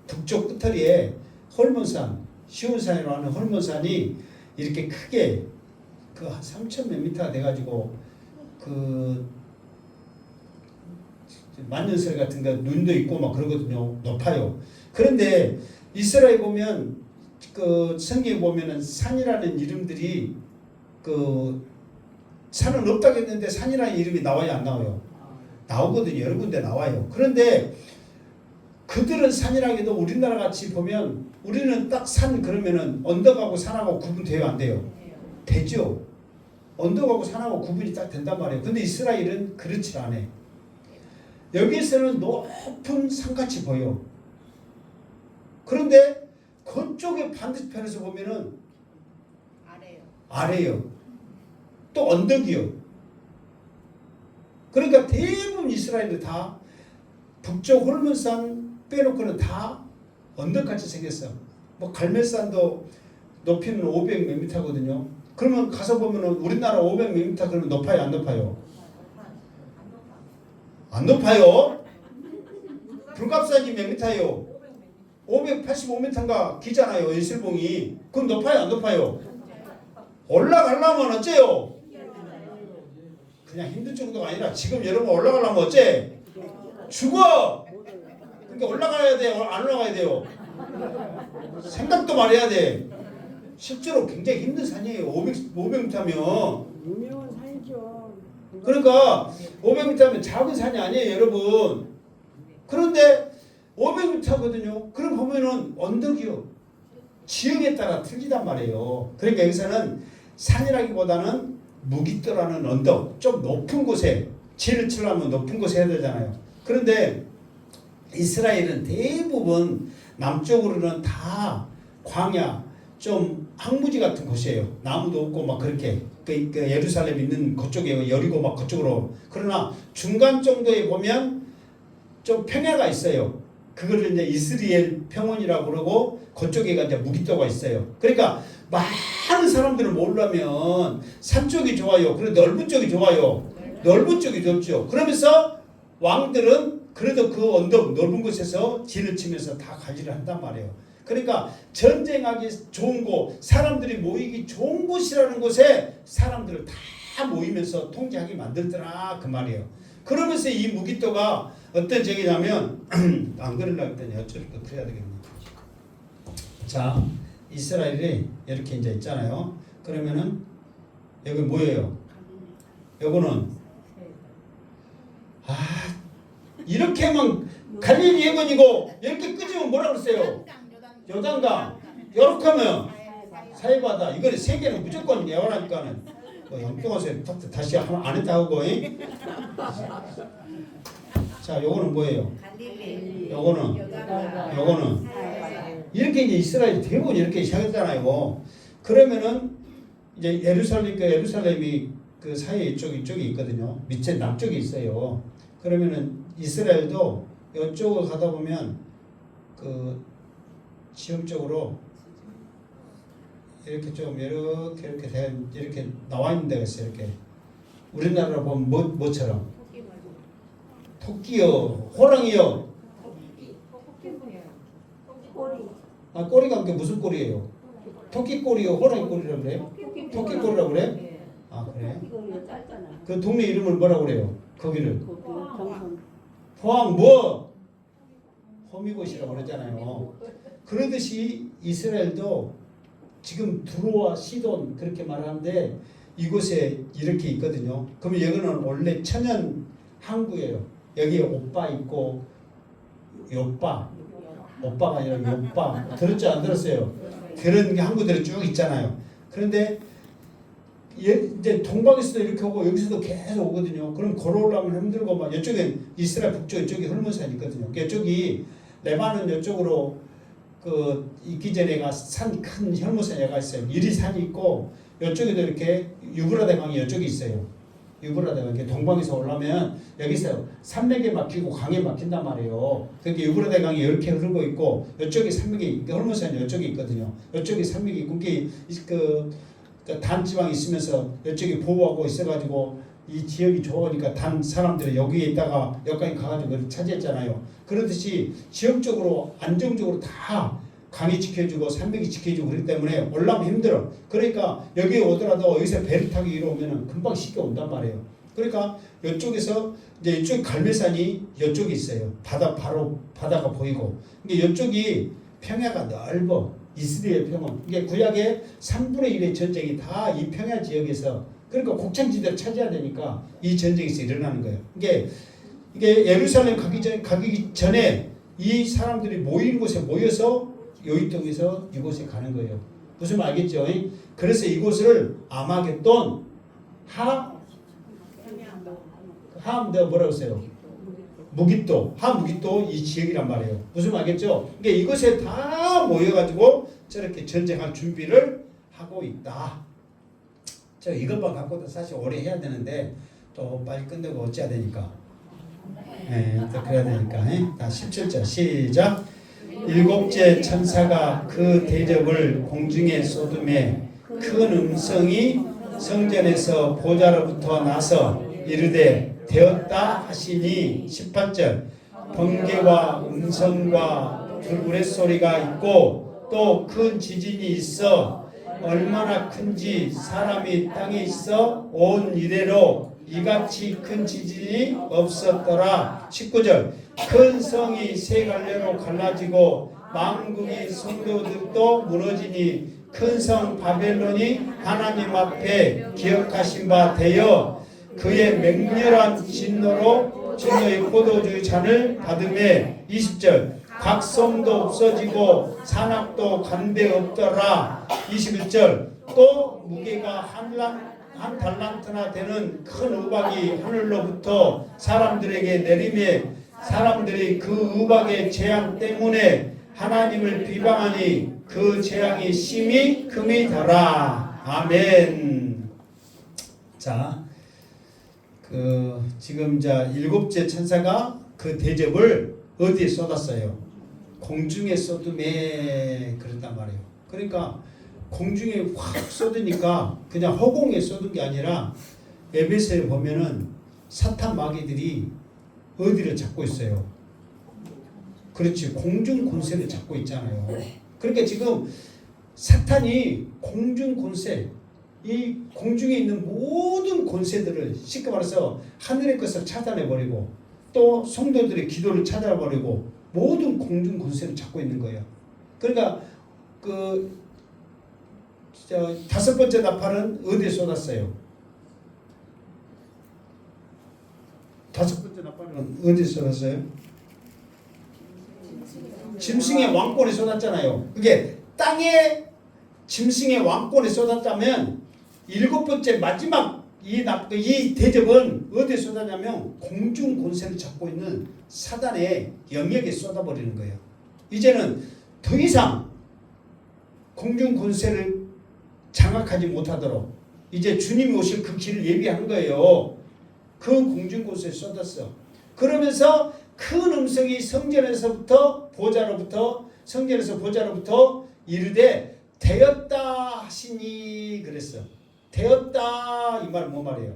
북쪽 끝터리에 홀몬산, 시온산이라고 하는 홀몬산이 이렇게 크게 그 한 3,000 몇 미터가 돼가지고 그 만년설 같은 거 눈도 있고 막 그러거든요. 높아요. 그런데 이스라엘 보면 그 성경에 보면은 산이라는 이름들이 그 산은 없다고 했는데 산이라는 이름이 나와요, 안 나와요? 나오거든요. 여러 군데 나와요. 그런데 그들은 산이라기도 우리나라 같이 보면 우리는 딱 산 그러면은 언덕하고 산하고 구분돼요, 안 돼요? 되죠. 언덕하고 산하고 구분이 딱 된단 말이에요. 근데 이스라엘은 그렇지 않아요. 여기에서는 높은 산같이 보여. 그런데 그쪽에 반대편에서 보면은 아래요. 또 언덕이요. 그러니까 대부분 이스라엘은 다 북쪽 홀몬산 빼놓고는 다 언덕같이 생겼어. 뭐 갈멜산도 높이는 500 몇 미터거든요. 그러면 가서 보면은 우리나라 500 몇 미터 그러면 높아요, 안 높아요? 안 높아요. 불갑산이 몇 미터예요? 585m인가 기잖아요, 예술봉이. 그럼 높아요, 안 높아요? 올라가려면 어째요? 그냥 힘든 정도가 아니라 지금 여러분 올라가려면 어째? 죽어! 그러니까 올라가야 돼요, 안 올라가야 돼요? 생각도 말해야 돼. 실제로 굉장히 힘든 산이에요. 500m면. 유명한 산이죠. 그러니까 500m면 작은 산이 아니에요, 여러분. 그런데 500m거든요. 그럼 보면은 언덕이요. 지역에 따라 틀리단 말이에요. 그러니까 여기서는 산이라기보다는 무깃도라는 언덕, 좀 높은 곳에 진을 치려면 높은 곳에 해야 되잖아요. 그런데 이스라엘은 대부분 남쪽으로는 다 광야, 좀 황무지 같은 곳이에요. 나무도 없고 막 그렇게 그 예루살렘 있는 그쪽에 여리고 막 그쪽으로. 그러나 중간 정도에 보면 좀 평야가 있어요. 그거를 이제 이스라엘 평원이라고 그러고 그쪽에가 이제 무깃도가 있어요. 그러니까 많은 사람들을 모으려면 산 쪽이 좋아요. 그리고 넓은 쪽이 좋아요. 넓은 쪽이 좋죠. 그러면서 왕들은 그래도 그 언덕 넓은 곳에서 진을 치면서 다 관리를 한단 말이에요. 그러니까 전쟁하기 좋은 곳, 사람들이 모이기 좋은 곳이라는 곳에 사람들을 다 모이면서 통제하게 만들더라 그 말이에요. 그러면서 이 무깃도가 어떤 적이냐면 안 그러려고 했더니 어쩔 거 그래야 되겠네. 자, 이스라엘이 이렇게 이제 있잖아요. 그러면은 여기 뭐예요? 요거는 이렇게만 갈릴리 해변이고 이렇게 끄지면 뭐라 그랬어요? 요단강. 요렇게 하면 사해바다. 이거는 세 개는 무조건 예언하니까는 뭐 영통하세요. 다시 안 했다 하고. 자, 요거는 뭐예요? 요거는 이렇게 이제 이스라엘 대부분 이렇게 시작했잖아요. 그러면은 이제 예루살렘이 그 사이에 이쪽이 있거든요. 밑에 남쪽에 있어요. 그러면은 이스라엘도 이쪽으로 가다 보면 그 지형적으로 이렇게 좀 이렇게 나와 있는 데가 있어요. 이렇게 우리나라로 보면 뭐처럼 토끼요, 호랑이요. 아, 꼬리가 그게 무슨 꼬리예요? 토끼 꼬리요, 호랑이 꼬리라고 그래요? 토끼 꼬리라고 그래? 아, 그래? 이거 짧잖아. 그 동네 이름을 뭐라고 그래요? 거기를 그 경선. 포항 뭐? 호미곶이라고 그러잖아요. 그러듯이 이스라엘도 지금 두로와 시돈 그렇게 말하는데 이곳에 이렇게 있거든요. 그러면 여기는 원래 천연 항구예요. 여기에 오빠 있고 요빠, 오빠가 아니라 요빠 들었죠? 안 들었어요? 그런 게 항구들이 쭉 있잖아요. 그런데 이제 동방에서도 이렇게 오고 여기서도 계속 오거든요. 그럼 걸어오려면 힘들고 막 이쪽에 이스라엘 북쪽 이쪽에 헐몬산이 있거든요. 이쪽이 레바논 이쪽으로 그 있기 전에가 산 큰 혈모산이가 있어요. 이리산이 있고 이쪽에도 이렇게 유브라데 강이 이쪽에 있어요. 유브라데 강이 동방에서 올라면 여기서 산맥에 막히고 강에 막힌단 말이에요. 그러니까 유브라데 강이 이렇게 흐르고 있고 이쪽에 산맥이 혈모산이 이쪽에 있거든요. 이쪽에 산맥이 있고 그 단지방이 있으면서 이쪽에 보호하고 있어가지고 이 지역이 좋으니까 단 사람들이 여기에 있다가 여기까지 가가지고 차지했잖아요. 그렇듯이 지역적으로 안정적으로 다 강이 지켜주고 산맥이 지켜주고 그렇기 때문에 올라오면 힘들어. 그러니까 여기 오더라도 여기서 배를 타고 이리 오면은 금방 쉽게 온단 말이에요. 그러니까 이쪽에서 이제 이쪽 갈매산이 이쪽에 있어요. 바로 바다가 보이고. 근데 이쪽이 평야가 넓어. 이스라엘 평야. 이게 구약의 3분의 1의 전쟁이 다 이 평야 지역에서 그러니까 곡창지대를 차지해야 되니까 이 전쟁에서 일어나는 거예요. 이게 예루살렘 가기 전에 이 사람들이 모이는 곳에 모여서 여기 통해서 이곳에 가는 거예요. 무슨 말 알겠죠? 그래서 이곳을 아마겟돈 뭐라고 했어요? 무깃도 하무깃도 이 지역이란 말이에요. 무슨 말 알겠죠? 그러니까 이곳에 다 모여가지고 저렇게 전쟁할 준비를 하고 있다. 저 이것만 갖고도 사실 오래 해야 되는데 또 빨리 끝내고 어찌해야 되니까. 또 그래야 되니까. 다 17절 시작. 일곱째 천사가 그 대접을 공중에 쏟음에 큰 음성이 성전에서 보좌로부터 나서 이르되 되었다 하시니 18절 번개와 음성과 불굴의 소리가 있고 또 큰 지진이 있어 얼마나 큰지 사람이 땅에 있어 온 이래로 이같이 큰 지진이 없었더라. 19절 큰 성이 세 갈래로 갈라지고 만국의 성도들도 무너지니 큰 성 바벨론이 하나님 앞에 기억하신 바 되어 그의 맹렬한 진노의 포도주 잔을 받음에 20절 각 성도 없어지고 산악도 간데 없더라. 21절 또 무게가 한 달란트나 되는 큰 우박이 하늘로부터 사람들에게 내리매 사람들이 그 우박의 재앙 때문에 하나님을 비방하니 그 재앙이 심히 금이더라. 아멘. 자, 지금 일곱째 천사가 그 대접을 어디에 쏟았어요? 공중에 쏟음에 그랬단 말이에요. 그러니까 공중에 확 쏟으니까 그냥 허공에 쏟은 게 아니라 에베소에 보면은 사탄 마귀들이 어디를 잡고 있어요? 그렇지, 공중 권세를 잡고 있잖아요. 그러니까 지금 사탄이 공중 권세, 이 공중에 있는 모든 권세들을 쉽게 말해서 하늘의 것을 차단해버리고 또 성도들의 기도를 차단해버리고 모든 공중 권세를 잡고 있는 거예요. 그러니까 다섯 번째 나팔은 어디에 쏟았어요? 다섯 번째 나팔은 어디에 쏟았어요? 짐승의 왕권에 쏟았잖아요. 그게 땅에 짐승의 왕권에 쏟았다면 일곱 번째 마지막 이 대접은 어디에 쏟았냐면 공중 권세를 잡고 있는 사단의 영역에 쏟아버리는 거예요. 이제는 더 이상 공중 권세를 장악하지 못하도록 이제 주님이 오실 그 길을 예비한 거예요. 그 공중 권세에 쏟았어. 그러면서 큰 음성이 성전에서 보좌로부터 이르되 되었다 하시니 그랬어. 되었다 이 말은 뭐 말이에요?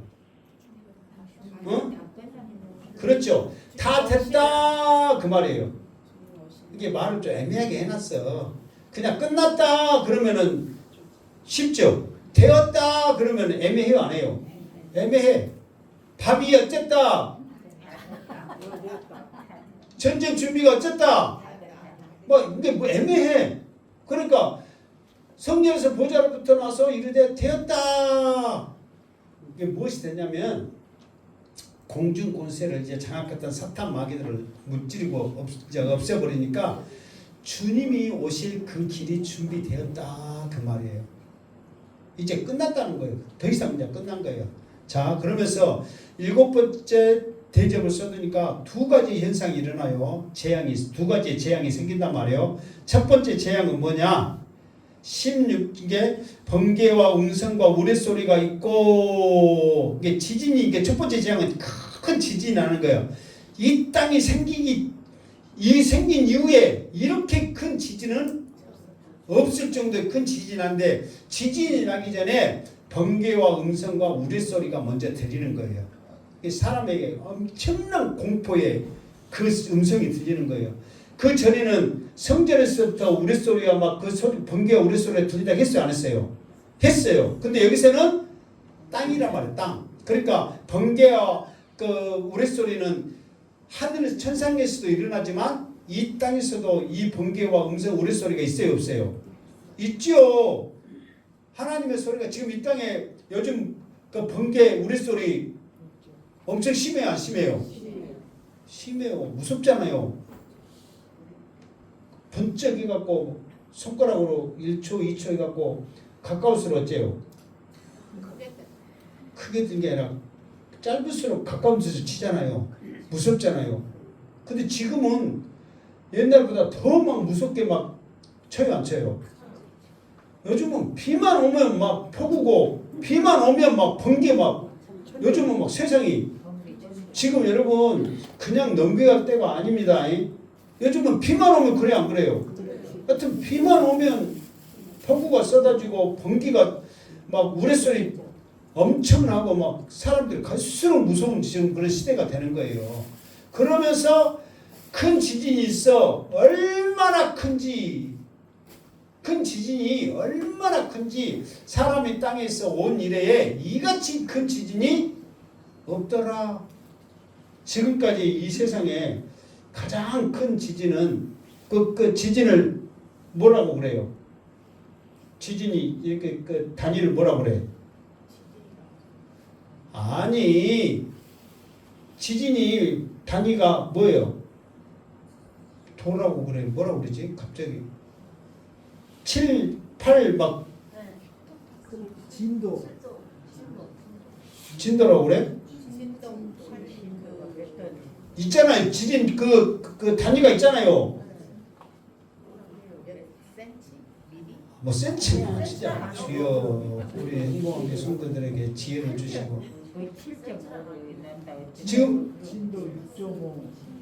그렇죠. 다 됐다 그 말이에요. 이게 말을 좀 애매하게 해놨어. 그냥 끝났다 그러면은 쉽죠. 되었다 그러면 애매해요, 안 해요? 애매해. 밥이 어쨌다. 전쟁 준비가 어쨌다. 이게 애매해. 그러니까 성경에서 보좌로부터 나서 이르되 되었다. 이게 무엇이 되냐면 공중 권세를 이제 장악했던 사탄 마귀들을 무찌르고 없애버리니까 주님이 오실 그 길이 준비되었다 그 말이에요. 이제 끝났다는 거예요. 더 이상 이제 끝난 거예요. 자, 그러면서 7번째 대접을 쏟으니까 두 가지 현상이 일어나요. 두 가지의 재앙이 생긴단 말이에요. 첫 번째 재앙은 뭐냐? 16개 번개와 음성과 우레소리가 있고, 이게 지진이, 이게 첫 번째 재앙은 큰 지진이 나는 거예요. 이 땅이 생긴 이후에 이렇게 큰 지진은 없을 정도의 큰 지진이 난데, 지진이 나기 전에 번개와 음성과 우레소리가 먼저 들리는 거예요. 사람에게 엄청난 공포의 그 음성이 들리는 거예요. 그 전에는 성전에서부터 우레소리가 막 그 소리, 번개와 우레소리가 들리다 했어요, 안 했어요? 했어요. 근데 여기서는 땅이란 말이에요, 땅. 그러니까 번개와 그 우레소리는 하늘에서 천상에서도 일어나지만 이 땅에서도 이 번개와 음성 우레소리가 있어요, 없어요? 있죠. 하나님의 소리가 지금 이 땅에 요즘 그 번개 우레소리 엄청 심해요, 안 심해요? 심해요. 무섭잖아요. 번쩍 해갖고 손가락으로 1초, 2초 해갖고 가까울수록 어째요? 크게 든 게 아니라 짧을수록 가까운 데서 치잖아요. 무섭잖아요. 근데 지금은 옛날보다 더 막 무섭게 막 쳐요, 안 쳐요? 요즘은 비만 오면 막 폭우고 비만 오면 막 번개 막 요즘은 막 세상이 지금 여러분 그냥 넘겨갈 때가 아닙니다. 요즘은 비만 오면 그래 안 그래요? 하여튼 비만 오면 폭우가 쏟아지고 번개가 막 우레소리 엄청나고 막 사람들이 갈수록 무서운 지금 그런 시대가 되는 거예요. 그러면서 큰 지진이 있어. 얼마나 큰지, 큰 지진이 얼마나 큰지 사람이 땅에서 온 이래에 이같이 큰 지진이 없더라. 지금까지 이 세상에 가장 큰 지진은 그 지진을 뭐라고 그래요? 지진이 이렇게 그 단위를 뭐라고 그래? 아니, 지진이 단위가 뭐예요? 도라고 그래. 뭐라고 그러지? 갑자기 7, 8 막 진도라고 그래? 있잖아요. 지진 그 단위가 있잖아요. 뭐 센치만 진짜 주여 우리 행복한 성도들에게 지혜를 주시고 지금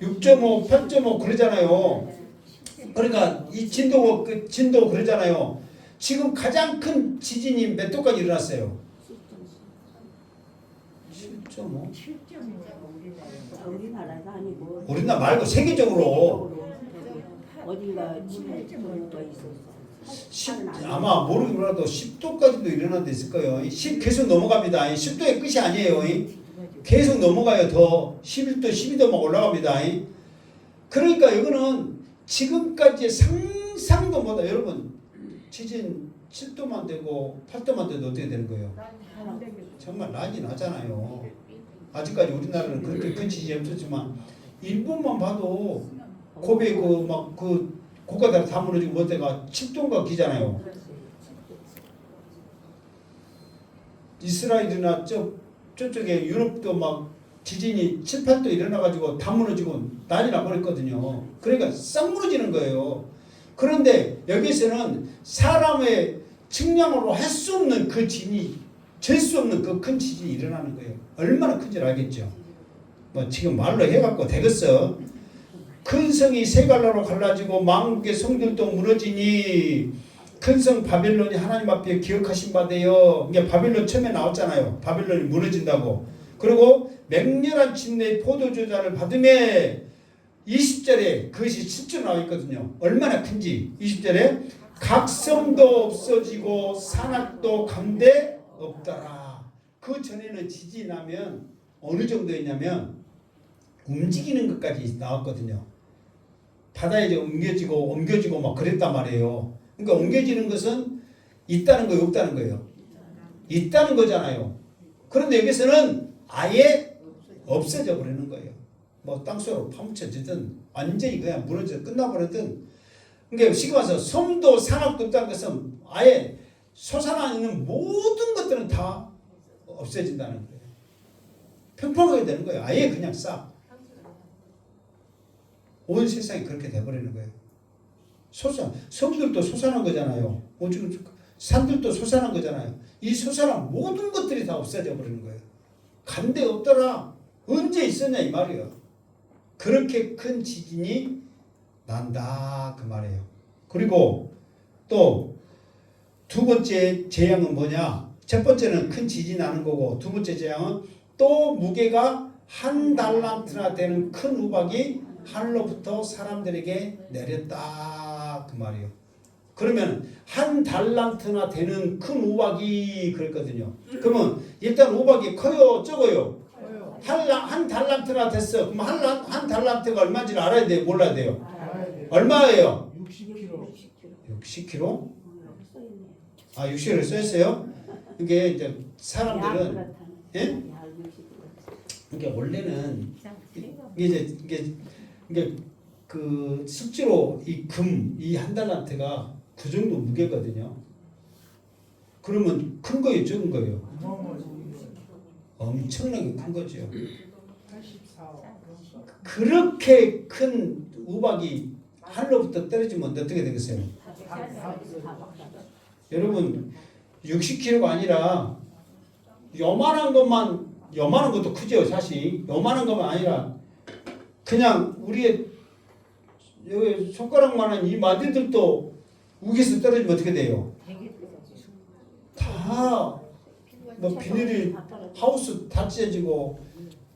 6.5, 8.5 그러잖아요. 그러니까 이 진도 그러잖아요. 지금 가장 큰 지진이 몇 도까지 일어났어요? 7.5? 우리나라가 아니고 우리나라 말고 세계적으로 어딘가 7.5가 있었어. 아마 모르긴 몰라도 10도까지도 일어난 데 있을 거예요. 10 계속 넘어갑니다. 10도의 끝이 아니에요. 계속 넘어가요. 더 11도, 12도 막 올라갑니다. 그러니까 이거는 지금까지의 상상도 못해. 여러분 지진 7도만 되고 8도만 돼도 어떻게 되는 거예요? 정말 난리 나잖아요. 아직까지 우리나라는 그렇게 큰 지진이 없었지만 일본만 봐도 고베 그 고가다 다 무너지고 못해가 7도인가 기잖아요. 이스라엘이나 저쪽에 유럽도 막 지진이 7, 8도 일어나가지고 다 무너지고 난리 나버렸거든요. 그러니까 싹 무너지는 거예요. 그런데 여기서는 사람의 측량으로 할 수 없는 그 지진이 잴 수 없는 그 큰 지진이 일어나는 거예요. 얼마나 큰지를 알겠죠. 뭐 지금 말로 해갖고 되겠어. 큰 성이 세 갈라로 갈라지고 만국의 성들도 무너지니 큰 성 바벨론이 하나님 앞에 기억하신 바 되어. 이게 바벨론 처음에 나왔잖아요. 바벨론이 무너진다고. 그리고 맹렬한 침례의 포도주자를 받음에 20절에 그것이 실제로 나와 있거든요. 얼마나 큰지 20절에 각성도 없어지고 산악도 감대 없더라. 그 전에는 지진이 나면 어느 정도였냐면 움직이는 것까지 나왔거든요. 바다에 이제 옮겨지고 막 그랬단 말이에요. 그러니까 옮겨지는 것은 있다는 거예요, 없다는 거예요? 있다는 거잖아요. 그런데 여기서는 아예 없어져 버리는 거예요. 뭐 땅속으로 파묻혀지든 완전히 그냥 무너져 끝나버리든. 그러니까 쉽게 말해서 섬도 산악도 없다는 것은 아예 솟아나 있는 모든 것들은 다 없어진다는 거예요. 평평하게 되는 거예요. 아예 그냥 싹. 온 세상이 그렇게 돼버리는 거예요. 섬들도 솟아난 거잖아요. 산들도 솟아난 거잖아요. 이 솟아난 모든 것들이 다 없어져 버리는 거예요. 간데 없더라. 언제 있었냐 이 말이에요. 그렇게 큰 지진이 난다 그 말이에요. 그리고 또 두 번째 재앙은 뭐냐? 첫 번째는 큰 지진이 나는 거고, 두 번째 재앙은 또 무게가 1달란트나 되는 큰 우박이 하늘로부터 사람들에게 내렸다 그 말이에요. 그러면 1달란트나 되는 큰 우박이 그랬거든요. 그러면 일단 우박이 커요, 적어요? 한 달란트나 됐어. 그럼 한 달란트가 얼마인지를 알아야 돼요, 몰라야 돼요? 얼마예요? 60kg? 아, 60kg 써있어요? 이게 이제 사람들은 예? 이게 원래는 이게 그 실제로 이 금 이 1달란트가 그 정도 무게거든요. 그러면 큰 거예요, 적은 거예요? 엄청나게 큰 거죠. 그렇게 큰 우박이 하늘로부터 떨어지면 어떻게 되겠어요? 여러분 60kg가 아니라 요만한 것도 크죠 사실. 요만한 것만 아니라 그냥 우리의 여기 손가락만한 이 마디들도 우기에서 떨어지면 어떻게 돼요? 다 뭐 비닐이 하우스 다 찢어지고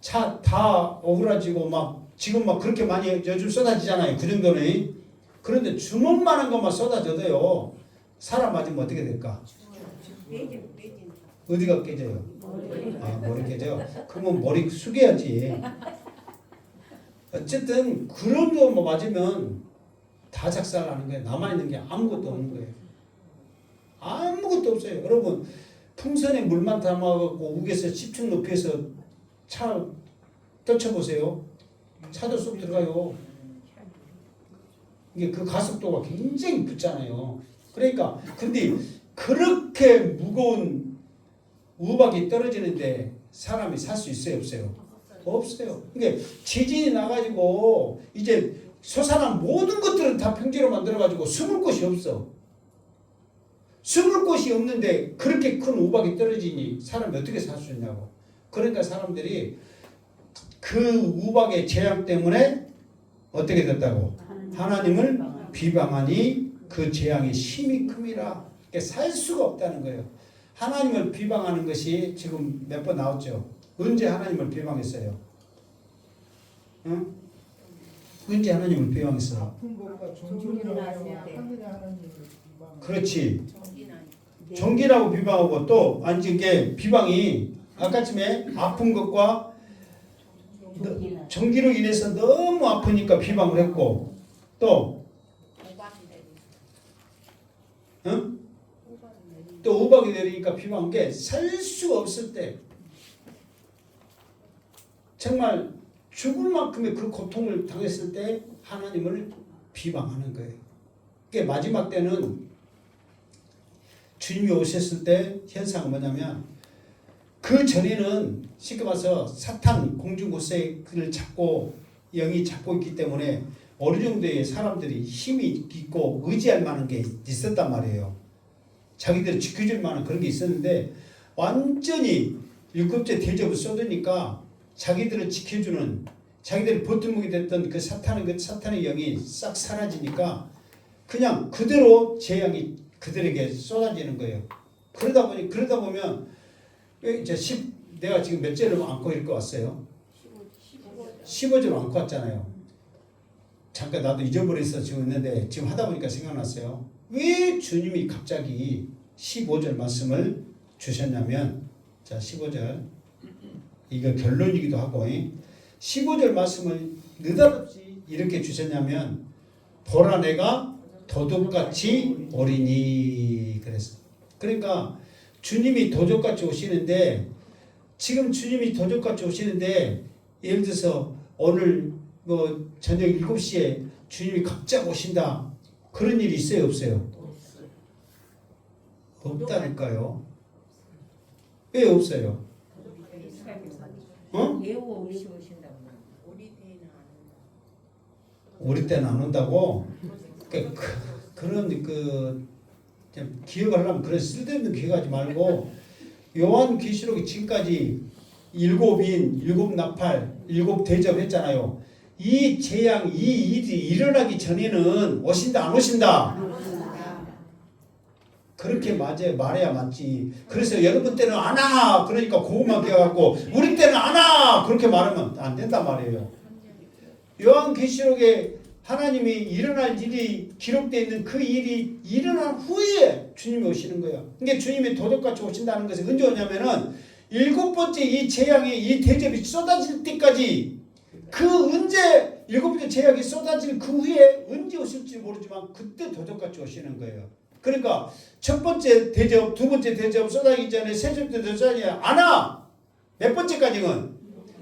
차 다 오그라지고 막 지금 막 그렇게 많이 요즘 쏟아지잖아요. 그 정도는. 그런데 주먹만한 것만 쏟아져도요. 사람 맞으면 어떻게 될까? 어디가 깨져요? 아, 머리 깨져요? 그러면 머리 숙여야지. 어쨌든 그런 거 맞으면 다 작살나는 거예요. 남아있는 게 아무것도 없는 거예요. 아무것도 없어요. 여러분 풍선에 물만 담아갖고 우겨서 10층 높이에서 차 떨쳐보세요. 차도 쏙 들어가요. 이게 그 가속도가 굉장히 붙잖아요. 그러니까 근데 그렇게 무거운 우박이 떨어지는데 사람이 살 수 있어요, 없어요? 없어요. 그러니까 지진이 나가지고 이제 솟아난 모든 것들은 다 평지로 만들어가지고 숨을 곳이 없어. 숨을 곳이 없는데 그렇게 큰 우박이 떨어지니 사람이 어떻게 살 수 있냐고. 그러니까 사람들이 그 우박의 재앙 때문에 어떻게 됐다고? 하나님을 비방하니 그 재앙이 심히 큼이라. 그러니까 살 수가 없다는 거예요. 하나님을 비방하는 것이 지금 몇 번 나왔죠. 언제 하나님을 비방했어요? 응? 언제 하나님을 비방했어요? 아픈 것과 존중을 하여 하늘의 하나님을 비방. 그렇지. 종기라고 비방하고 또 아니 이게 비방이 아까쯤에 아픈 것과 종기로 인해서 너무 아프니까 비방을 했고 또 응? 또 우박이 내리니까 비방한 게 살 수가 없을 때 정말 죽을 만큼의 그 고통을 당했을 때 하나님을 비방하는 거예요. 그게 마지막 때는 주님이 오셨을 때 현상은 뭐냐면 그 전에는 쉽게 말해서 사탄 공중고세를 잡고 영이 잡고 있기 때문에 어느 정도의 사람들이 힘이 있고 의지할 만한 게 있었단 말이에요. 자기들을 지켜줄 만한 그런 게 있었는데 완전히 일곱째 대접을 쏟으니까 자기들을 지켜주는 자기들이 버팀목이 됐던 그 사탄의 영이 싹 사라지니까 그냥 그대로 재앙이 그들에게 쏟아지는 거예요. 그러다 보면 이제 내가 지금 몇 절을 안고 읽어왔어요? 15절 안고 왔잖아요. 잠깐 나도 잊어버려서 지금 있는데 지금 하다 보니까 생각났어요. 왜 주님이 갑자기 15절 말씀을 주셨냐면, 자 15절 이거 결론이기도 하고 15절 말씀을 느닷없이 이렇게 주셨냐면, 보라 내가 도둑같이 오리니 그랬어. 그러니까 주님이 도둑같이 오시는데, 지금 주님이 도둑같이 오시는데, 예를 들어서 오늘 뭐 저녁 7시에 주님이 갑자기 오신다, 그런 일이 있어요 없어요? 없다니까요. 왜 없어요? 어? 예우 우리 때는 안 온다고? 그런 기억을 하려면 그런 쓸데없는 기억하지 말고, 요한계시록이 지금까지 7인, 7나팔, 7대접 했잖아요. 이 재앙, 이 일이 일어나기 전에는 오신다 안 오신다? 그렇게 말해야 맞지. 그래서 여러분 때는 안 와, 그러니까 고구마 깨갖고 우리 때는 안 와, 그렇게 말하면 안 된단 말이에요. 요한계시록에 하나님이 일어날 일이 기록되어 있는 그 일이 일어난 후에 주님이 오시는 거예요. 그러니까 주님이 도둑같이 오신다는 것은 언제 오냐면은 7번째 이 재앙이, 이 대접이 쏟아질 때까지, 그 언제 7번째 재앙이 쏟아질 그 후에 언제 오실지 모르지만 그때 도둑같이 오시는 거예요. 그러니까 첫 번째 대접, 두 번째 대접 쏟아지기 전에, 세 번째 대접 쏟아지기 전에 안 와. 몇 번째까지는?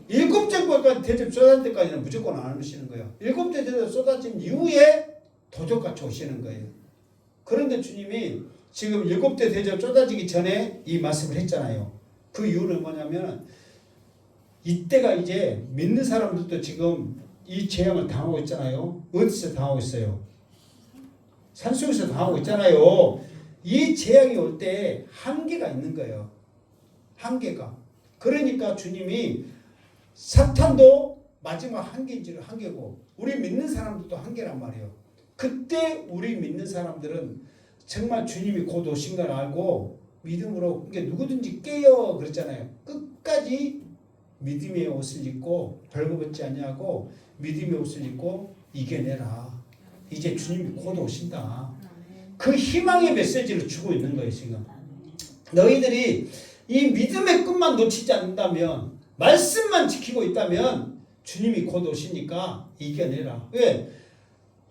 7번째 대접 쏟아질 때까지는 무조건 안 오시는 거예요. 7번째 대접 쏟아진 이후에 도둑같이 오시는 거예요. 그런데 주님이 지금 7대 대접 쏟아지기 전에 이 말씀을 했잖아요. 그 이유는 뭐냐면, 이때가 이제 믿는 사람들도 지금 이 재앙을 당하고 있잖아요. 어디서 당하고 있어요? 산속에서 당하고 있잖아요. 이 재앙이 올 때 한계가 있는 거예요. 한계가. 그러니까 주님이 사탄도 마지막 한계고 우리 믿는 사람들도 한계란 말이에요. 그때 우리 믿는 사람들은 정말 주님이 곧 오신 걸 알고 믿음으로, 그러니까 누구든지 깨어 그랬잖아요. 끝까지 믿음의 옷을 입고 벌거벗지 아니하고 믿음의 옷을 입고 이겨내라. 이제 주님이 곧 오신다. 그 희망의 메시지를 주고 있는 거예요. 지금 너희들이 이 믿음의 끝만 놓치지 않는다면, 말씀만 지키고 있다면 주님이 곧 오시니까 이겨내라. 왜?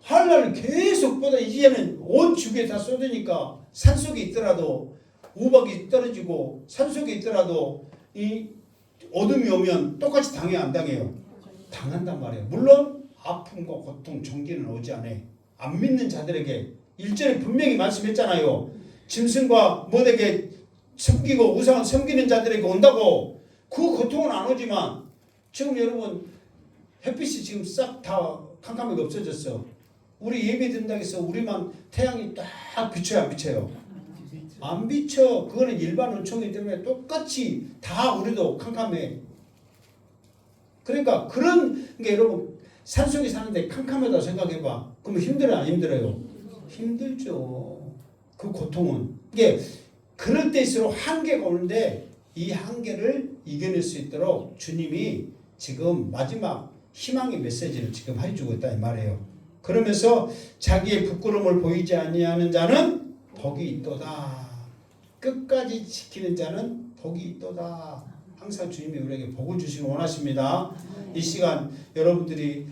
환난을 계속 보다 이제는 온 주위에 다 쏟으니까, 산속에 있더라도 우박이 떨어지고, 산속에 있더라도 이 어둠이 오면 똑같이 당해요 안 당해요? 당한단 말이에요. 물론 아픔과 고통, 종기는 오지 않아. 안 믿는 자들에게 1절에 분명히 말씀했잖아요. 짐승과 못에게 섬기고 우상을 섬기는 자들에게 온다고. 그 고통은 안 오지만, 지금 여러분 햇빛이 지금 싹 다 캄캄하게 없어졌어. 우리 예배 드린다고 해서 우리만 태양이 딱 비쳐요 안 비쳐요? 안 비쳐. 그거는 일반 원총이기 때문에 똑같이 다 우리도 캄캄해. 그러니까 여러분 산속에 사는데 캄캄하다고 생각해봐. 그러면 힘들어요 안 힘들어요? 힘들죠. 그 고통은. 이게 그럴 때일수록 한계가 오는데, 이 한계를 이겨낼 수 있도록 주님이 지금 마지막 희망의 메시지를 지금 해주고 있다 이 말이에요. 그러면서 자기의 부끄러움을 보이지 아니하는 자는 복이 있도다. 끝까지 지키는 자는 복이 있도다. 항상 주님이 우리에게 복을 주시길 원하십니다. 이 시간 여러분들이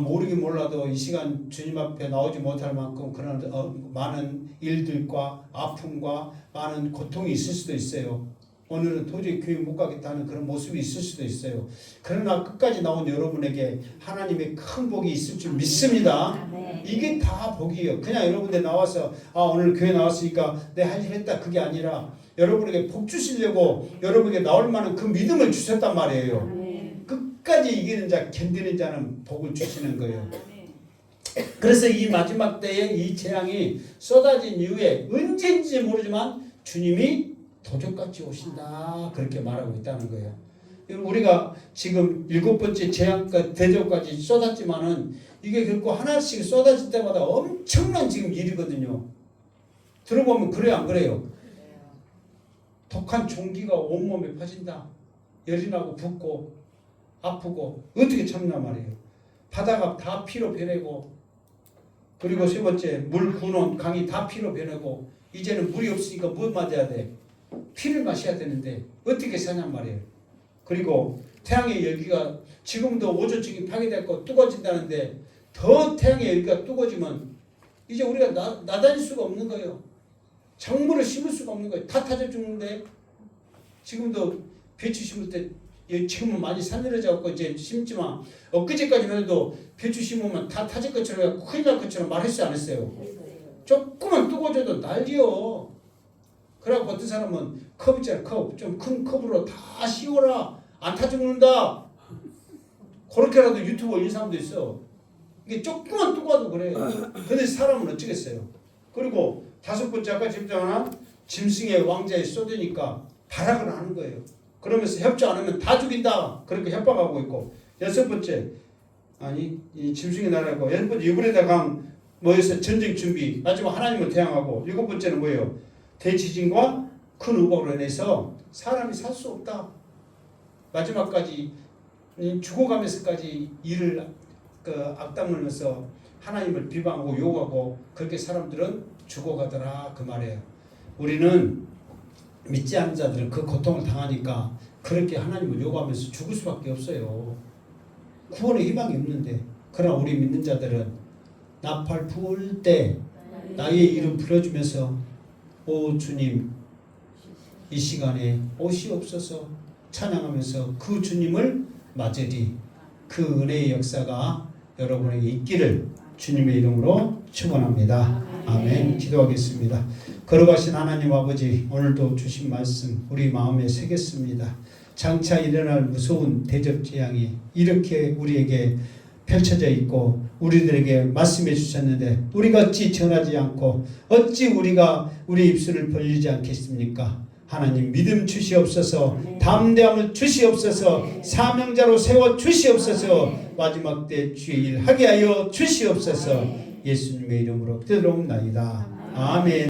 모르긴 몰라도 이 시간 주님 앞에 나오지 못할 만큼 그런 많은 일들과 아픔과 많은 고통이 있을 수도 있어요. 오늘은 도저히 교회 못 가겠다는 그런 모습이 있을 수도 있어요. 그러나 끝까지 나온 여러분에게 하나님의 큰 복이 있을 줄 믿습니다. 이게 다 복이에요. 그냥 여러분들 나와서 오늘 교회 나왔으니까 내 할 일 했다, 그게 아니라 여러분에게 복 주시려고 여러분에게 나올 만한 그 믿음을 주셨단 말이에요. 끝까지 이기는 자, 견디는 자는 복을 주시는 거예요. 그래서 이 마지막 때에 이 재앙이 쏟아진 이후에 언제인지 모르지만 주님이 도적같이 오신다, 그렇게 말하고 있다는 거예요. 우리가 지금 7번째 재앙까지 대접까지 쏟았지만은 이게 결코 하나씩 쏟아질 때마다 엄청난 지금 일이거든요. 들어보면 그래요 안 그래요? 독한 종기가 온몸에 퍼진다. 열이 나고 붓고 아프고 어떻게 참나 말이에요. 바다가 다 피로 변하고 그리고 세 번째, 물 군원 강이 다 피로 변하고 이제는 물이 없으니까 뭐 맞아야 돼? 피를 마셔야 되는데 어떻게 사냔 말이에요. 그리고 태양의 열기가 지금도 오존층이 파괴됐고 뜨거워진다는데 더 태양의 열기가 뜨거워지면 이제 우리가 나다닐 수가 없는 거예요. 작물을 심을 수가 없는 거예요. 다 타져 죽는데 지금도 배추 심을 때 지금은 많이 산늘어져갖고 이제 심지만 엊그제까지만 해도 배추 심으면 다 타질 것처럼 큰일 날 것처럼 말했어요 안 했어요? 조금만 뜨거워져도 난리요. 그래갖고 어떤 사람은 컵 있잖아요. 컵. 좀 큰 컵으로 다 씌워라. 안 타 죽는다. 그렇게라도 유튜브 올린 사람도 있어. 이게 조금만 뜨거워도 그래. 근데 사람은 어쩌겠어요. 그리고 다섯 번째 아까 집장하나 짐승의 왕자에 쏟으니까 발악을 하는 거예요. 그러면서 협조 안 하면 다 죽인다. 그렇게 협박하고 있고. 여섯 번째 이 짐승의 나라고 여섯 번째 유브레다 강 모여서 전쟁 준비. 마지막 하나님을 대항하고. 일곱 번째는 뭐예요? 대지진과 큰 우박으로 인해서 사람이 살 수 없다. 마지막까지 죽어가면서까지 이를 악담으면서 하나님을 비방하고 욕하고 그렇게 사람들은 죽어가더라 그 말이에요. 우리는 믿지 않는 자들은 그 고통을 당하니까 그렇게 하나님을 욕하면서 죽을 수밖에 없어요. 구원의 희망이 없는데. 그러나 우리 믿는 자들은 나팔 부을 때 나의 이름 불러주면서 오 주님 이 시간에 오시옵소서 찬양하면서 그 주님을 맞으리. 그 은혜의 역사가 여러분에게 있기를 주님의 이름으로 축원합니다. 아멘. 기도하겠습니다. 걸어가신 하나님 아버지, 오늘도 주신 말씀 우리 마음에 새겼습니다. 장차 일어날 무서운 대접 재앙이 이렇게 우리에게 펼쳐져 있고 우리들에게 말씀해 주셨는데 우리가 어찌 전하지 않고 어찌 우리가 우리 입술을 벌리지 않겠습니까? 하나님 믿음 주시옵소서, 담대함을 주시옵소서, 사명자로 세워 주시옵소서, 마지막 때 주의 일 하게 하여 주시옵소서. 예수님의 이름으로 기도드리옵나이다. 아멘.